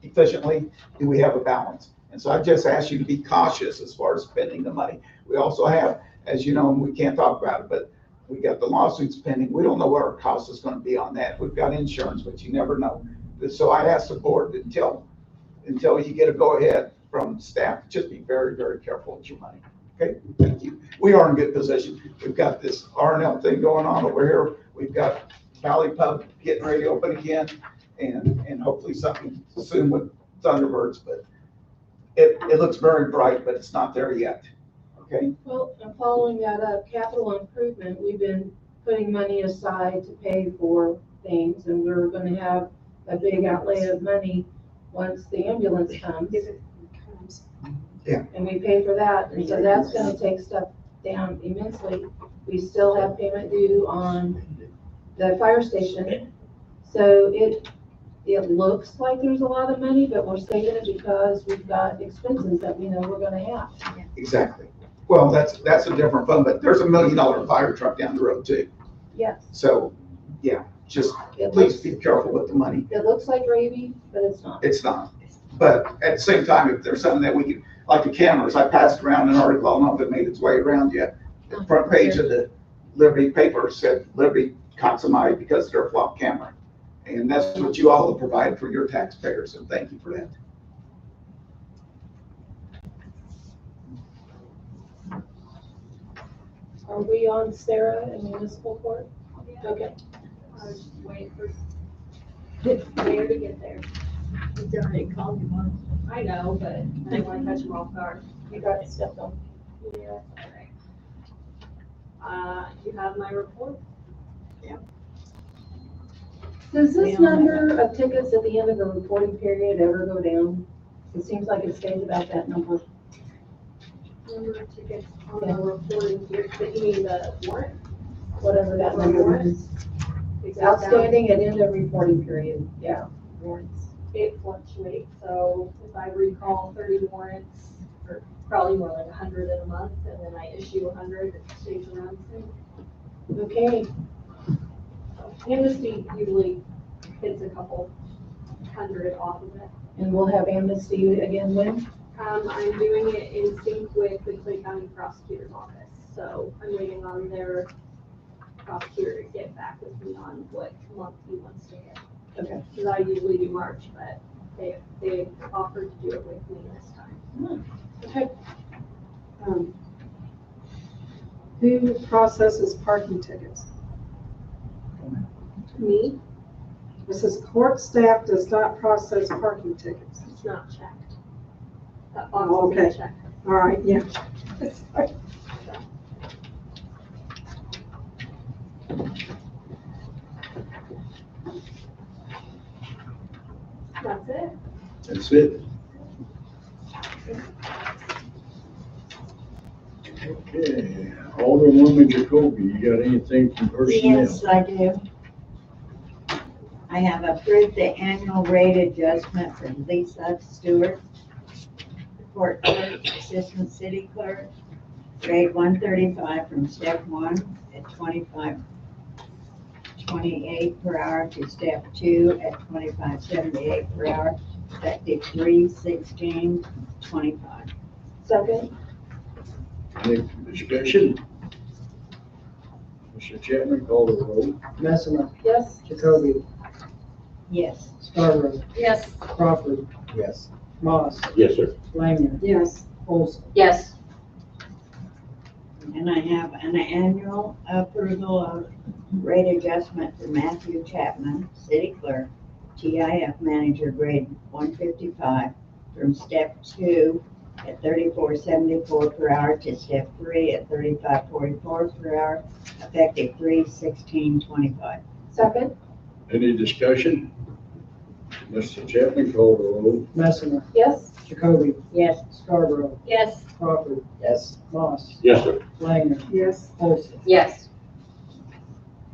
efficiently, do we have a balance? And so I just ask you to be cautious as far as spending the money. We also have, as you know, and we can't talk about it, but we got the lawsuits pending. We don't know what our cost is going to be on that. We've got insurance, but you never know. So I ask the board until you get a go-ahead from staff, just be very, very careful with your money. Okay, thank you. We are in good position. We've got this R&L thing going on over here. We've got Valley Pub getting ready to open again, and hopefully something soon with Thunderbirds, but it looks very bright, but it's not there yet. Okay,
Well, and following that up, capital improvement, we've been putting money aside to pay for things, and we're gonna have a big outlay of money once the ambulance comes. And we pay for that, and so that's gonna take stuff down immensely. We still have payment due on the fire station. So it looks like there's a lot of money, but we're saving it because we've got expenses that we know we're gonna have.
exactly. Well, that's a different fund, but there's $1 million fire truck down the road too.
Yes,
So, yeah, just
it
please
looks,
be careful with the money.
it looks like gravy, but it's not.
It's not. But at the same time, if there's something that we can, like the cameras, I passed around an article, I don't know if it made its way around yet. The front page of the Liberty paper said Liberty caught somebody because of their flop camera. And that's what you all have provided for your taxpayers, and thank you for that.
Are we on Sarah and municipal court? Okay.
I was just waiting for Mayor to get there.
He's already called you once.
I know, but I didn't want to catch him off guard.
You got stuff on.
Yeah, all right. You have my report?
Does this number of tickets at the end of the reporting period ever go down? It seems like it stays about that number.
Number of tickets on the reporting here, but you mean the warrant?
Whatever that number is.
Is that down?
Outstanding at end of reporting period, yeah, warrants.
It fluctuates, so if I recall 30 warrants, or probably more like 100 in a month, and then I issue 100, it stays around the same.
Okay,
Amnesty usually hits a couple hundred off of it.
and we'll have amnesty again when?
I'm doing it in sync with the Clay County Prosecutor's Office, so I'm waiting on their prosecutor to get back with me on what month he wants to hit.
Okay.
Because I usually do March, but they offered to do it with me this time.
Okay.
Who processes parking tickets?
Me,
It says court staff does not process parking tickets.
it's not checked. That box
Oh,
is not
okay.
checked.
All right, yeah.
That's it.
That's it. Okay, Alderwoman Jacoby, you got anything from personnel?
Yes, I do. I have approved the annual rate adjustment for Lisa Stewart, court clerk, assistant city clerk, grade 135 from step 1 at 25.28 per hour to step 2 at 25.78 per hour, effective 3/16/25.
Second?
Any discussion? Mr. Chapman, call the roll.
Messina,
Yes?
Jacoby,
Yes.
Scarborough,
Yes.
Crawford,
Yes.
Moss,
Yes, sir.
Langner,
Yes.
Olson.
Yes.
And I have an annual approval of rate adjustment for Matthew Chapman, city clerk, TIF manager, grade 155, from step 2 at 34.74 per hour to step 3 at 35.44 per hour, effective 3/16/25.
Second?
Any discussion? Mr. Chapman, call the roll.
Messina,
Yes?
Jacoby,
Yes.
Scarborough,
Yes.
Crawford,
Yes.
Moss,
Yes, sir.
Langner,
Yes.
Olson.
Yes.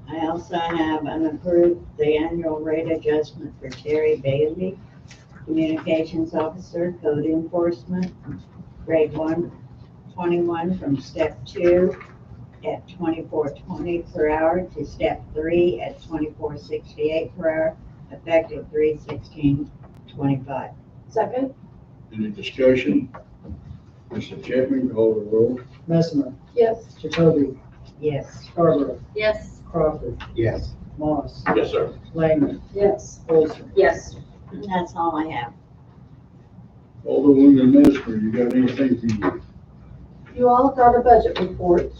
I also have unapproved the annual rate adjustment for Terry Bailey, communications officer, code enforcement, grade 121 from step 2 at 24.20 per hour to step 3 at 24.68 per hour, effective 3/16/25.
Second?
Any discussion? Mr. Chapman, call the roll.
Messina,
Yes?
Jacoby,
Yes.
Scarborough,
Yes.
Crawford,
Yes.
Moss,
Yes, sir.
Langner,
Yes.
Olson.
Yes.
And that's all I have.
Alderwoman Nestor, you got anything for you?
You all got a budget report.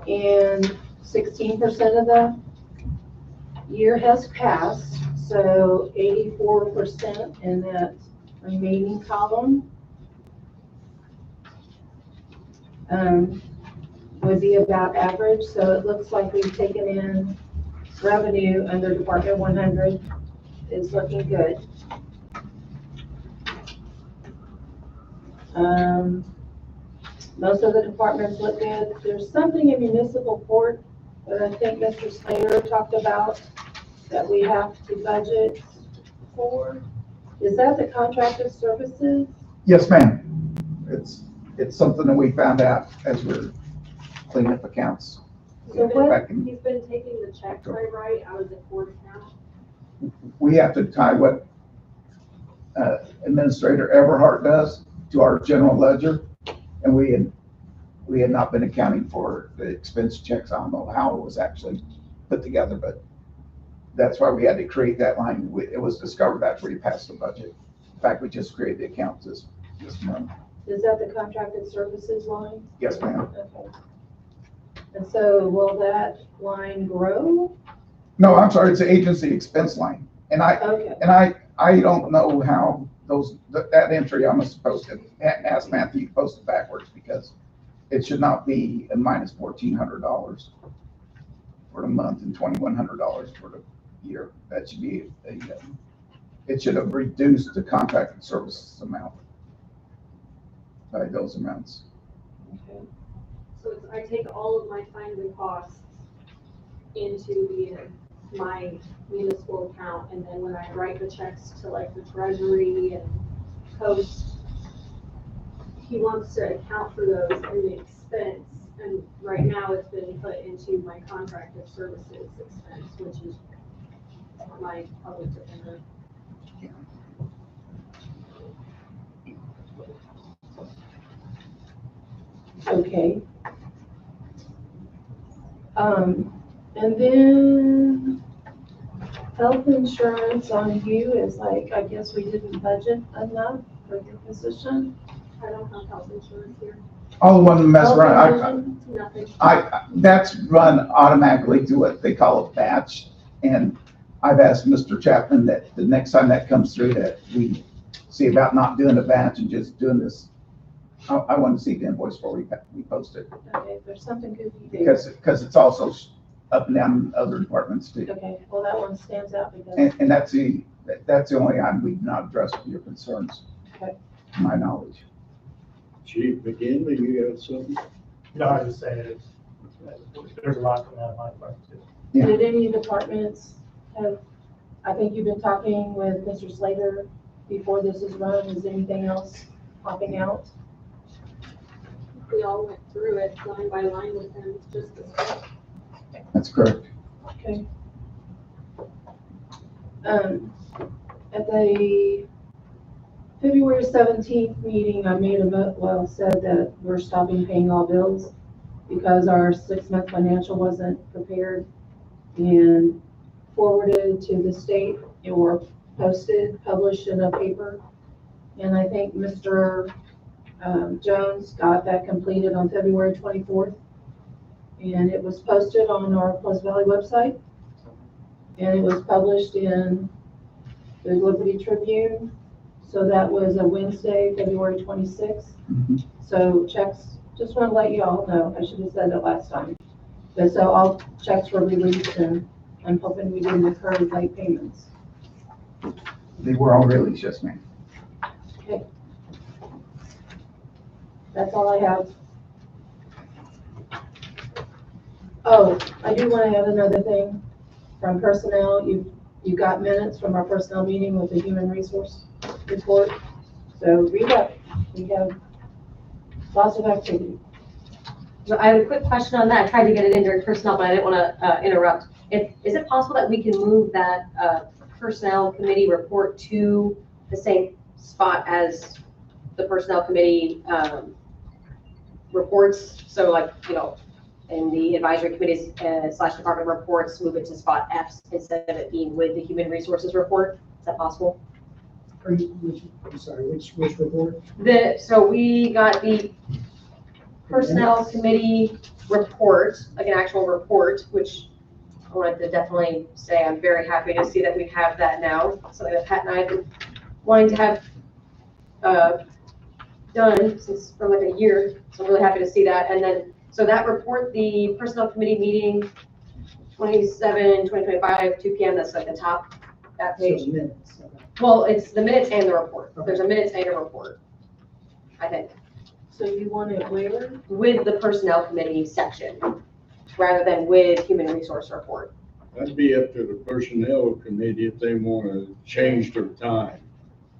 And 16% of the year has passed, so 84% in that remaining column would be about average, so it looks like we've taken in revenue under Department 100 is looking good. Most of the departments look good. There's something in municipal court that I think Mr. Slater talked about that we have to budget for. Is that the contracted services?
Yes, ma'am. It's something that we found out as we're cleaning up accounts.
So what,
Back in-
He's been taking the checks right out of the court account.
We have to tie what Administrator Everhart does to our general ledger. And we had not been accounting for the expense checks. I don't know how it was actually put together, but that's why we had to create that line. It was discovered after we passed the budget. In fact, we just created the account this month.
is that the contracted services line?
Yes, ma'am.
Okay. And so will that line grow?
No, I'm sorry, it's the agency expense line. And
Okay.
I don't know how that entry I'm supposed to ask Matthew to post it backwards because it should not be a minus $1,400 for the month and $2,100 for the year. That should be it should have reduced the contracted services amount by those amounts.
So it's, I take all of my fines and costs into my municipal account, and then when I write the checks to like the treasury and post, he wants to account for those in the expense, and right now it's been put into my contracted services expense, which is my public defender.
Okay. And then health insurance on you is like, I guess we didn't budget enough for your position.
I don't have health insurance here.
Oh, the one mess around.
Health
Nothing.
That's run automatically through what they call a batch. And I've asked Mr. Chapman that the next time that comes through that we see about not doing a batch and just doing this. I want to see the invoice before we post it
Okay, there's something good you do.
because it's also up and down in other departments too.
Okay, well, that one stands out because,
And that's the only item we've not addressed your concerns.
Okay.
to my knowledge.
Chief McKinley, you got something?
No, I just say it's, there's a lot coming out of my part too.
Yeah.
Did any departments have, I think you've been talking with Mr. Slater before this is run, is anything else popping out?
We all went through it line by line with him, just as.
That's correct.
Okay. At the February 17th meeting, I made a vote, well, said that we're stopping paying all bills because our 6-month financial wasn't prepared and forwarded to the state or posted, published in a paper. And I think Mr. Jones got that completed on February 24th. And it was posted on our Pleasant Valley website. And it was published in the Liberty Tribune. So that was a Wednesday, February 26th. So checks, just want to let you all know, I should have said it last time. But so all checks were released and I'm hoping we didn't incur late payments.
They were all released, yes, ma'am.
Okay. That's all I have. Oh, I do want to add another thing from personnel. You got minutes from our personnel meeting with the human resource report. So read up. We have lots of activity.
So I have a quick question on that. I tried to get it in during personnel, but I didn't want to interrupt. Is it possible that we can move that personnel committee report to the same spot as the personnel committee reports? So like, you know, in the advisory committees / department reports, move it to spot F instead of it being with the human resources report? Is that possible?
I'm sorry, which report?
So we got the personnel committee report, like an actual report, which I wanted to definitely say I'm very happy to see that we have that now. Something that Pat and I have been wanting to have done since for like a year. So I'm really happy to see that. And then, so that report, the personnel committee meeting 27/2025, 2 p.m. That's like the top, that page.
So minutes, okay.
Well, it's the minutes and the report. There's a minutes and a report, I think,
So you want it where?
with the personnel committee section, rather than with human resource report.
That'd be up to the personnel committee if they want to change their time.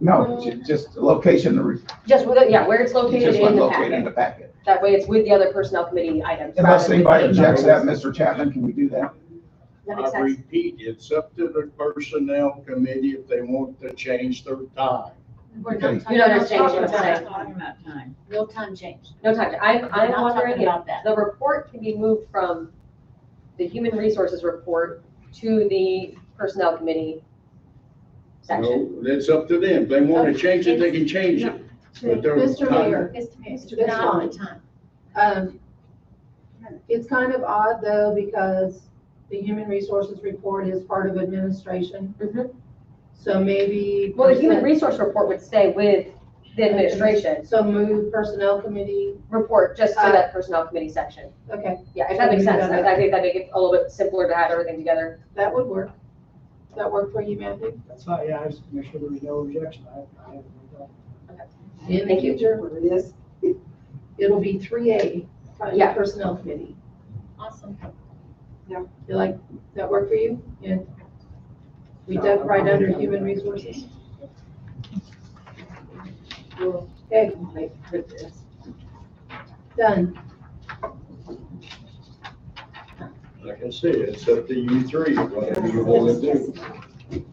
No, just the location,
Just with it, yeah, where it's located
just
in
one
the
located in
packet.
the packet.
That way it's with the other personnel committee items.
Unless
rather than
anybody
with the
objects to that,
others.
Mr. Chapman, can we do that?
That makes
I
sense.
repeat, it's up to the personnel committee if they want to change their time.
We're not
Okay.
talking
You don't
about
understand what I'm
time.
saying.
Talking about time. No time change.
No time. I'm
We're not
wondering
talking
if
about that.
the report can be moved from the human resources report to the personnel committee section.
No, it's up to them. If they want to change it, they can change it. But they're
Mr.
time-
Mayor,
It's
That's
not the
fine.
time.
It's kind of odd though, because the human resources report is part of administration.
Mhm.
So maybe.
Well, the human resource report would stay with the administration
So move personnel committee,
report just to that personnel committee section.
okay,
Yeah, if that makes sense. I think that make it a little bit simpler to have everything together.
that would work. Does that work for you, Matthew?
That's fine, yeah, I just make sure there was no objection. I haven't heard that.
In the
Thank you.
future, yes, it'll be 3A,
Yeah.
personnel committee.
Awesome.
You like, that work for you? Yeah. We
No,
dug
I'm
right
okay
under
with
human
that.
resources. Okay, done.
Like I said, it's up to you three, whatever you want to do.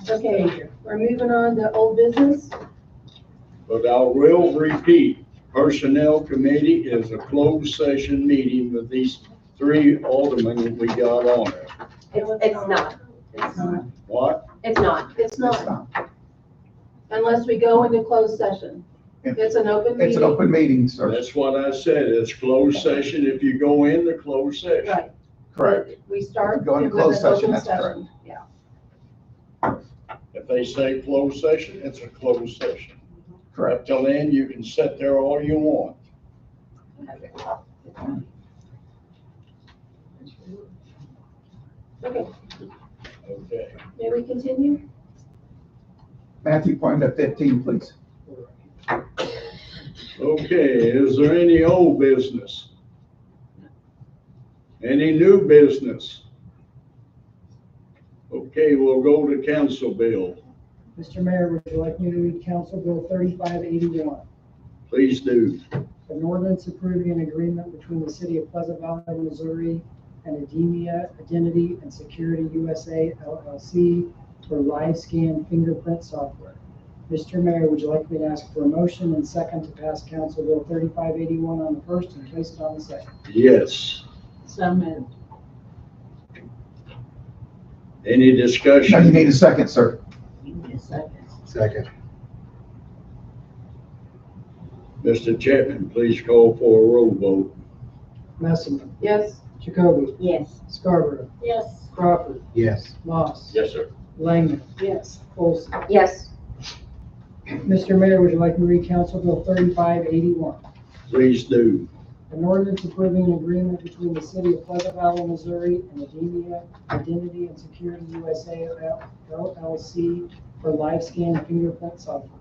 Okay, we're moving on to old business.
But I will repeat, personnel committee is a closed session meeting with these three aldermen that we got on it.
It's not.
It's not.
What?
It's not.
It's not, unless we go into closed session. It's an open meeting.
It's an open meeting, sir.
That's what I said, it's closed session if you go in the closed session.
Right.
Correct.
We start.
Go into
with
closed
an
session,
open
that's correct.
Yeah.
If they say closed session, it's a closed session.
Correct.
Up till then, you can sit there all you want.
Okay,
Okay.
may we continue?
Matthew, point at 15, please.
Okay, is there any old business? Any new business? Okay, we'll go to council bill.
Mr. Mayor, would you like me to read Council Bill 3581?
Please do.
An ordinance approving an agreement between the city of Pleasant Valley, Missouri and Ademia Identity and Security USA LLC for live scan fingerprint software. Mr. Mayor, would you like me to ask for a motion and second to pass Council Bill 3581 on the first and place it on the second?
Yes.
So moved.
Any
No, you
discussion?
need a second, sir.
Give me a second.
Second.
Mr. Chapman, please call for a roll vote.
Messina,
Yes.
Jacoby,
Yes.
Scarborough,
Yes.
Crawford,
Yes.
Moss,
Yes, sir.
Langman,
Yes.
Olson.
Yes.
Mr. Mayor, would you like me to read Council Bill 3581?
Please do.
An ordinance approving an agreement between the city of Pleasant Valley, Missouri and Ademia Identity and Security USA LLC for live scan fingerprint software.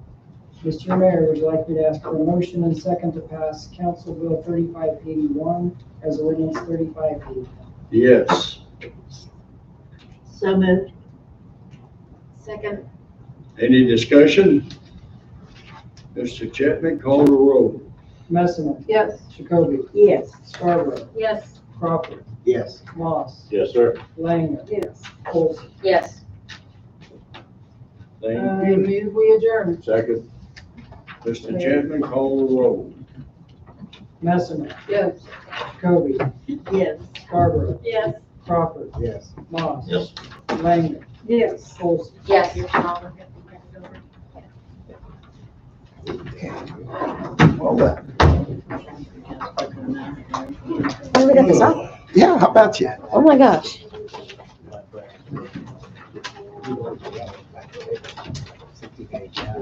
Mr. Mayor, would you like me to ask for a motion and second to pass Council Bill 3581 as ordinance 3580?
Yes.
So moved. Second.
Any discussion? Mr. Chapman, call the roll.
Messina,
Yes.
Jacoby,
Yes.
Scarborough,
Yes.
Crawford,
Yes.
Moss,
Yes, sir.
Langman,
Yes.
Olson.
Yes.
Thank
I
you.
move we adjourn.
Second. Mr. Chapman, call the roll.
Messina,
Yes.
Jacoby,
Yes.
Scarborough,
Yes.
Crawford,
Yes.
Moss.
Yes.
Langman,
Yes.
Olson.
Yes.
Well, done.
Oh, we got this up?
Yeah, how about you?
Oh, my gosh.
60 days, yeah.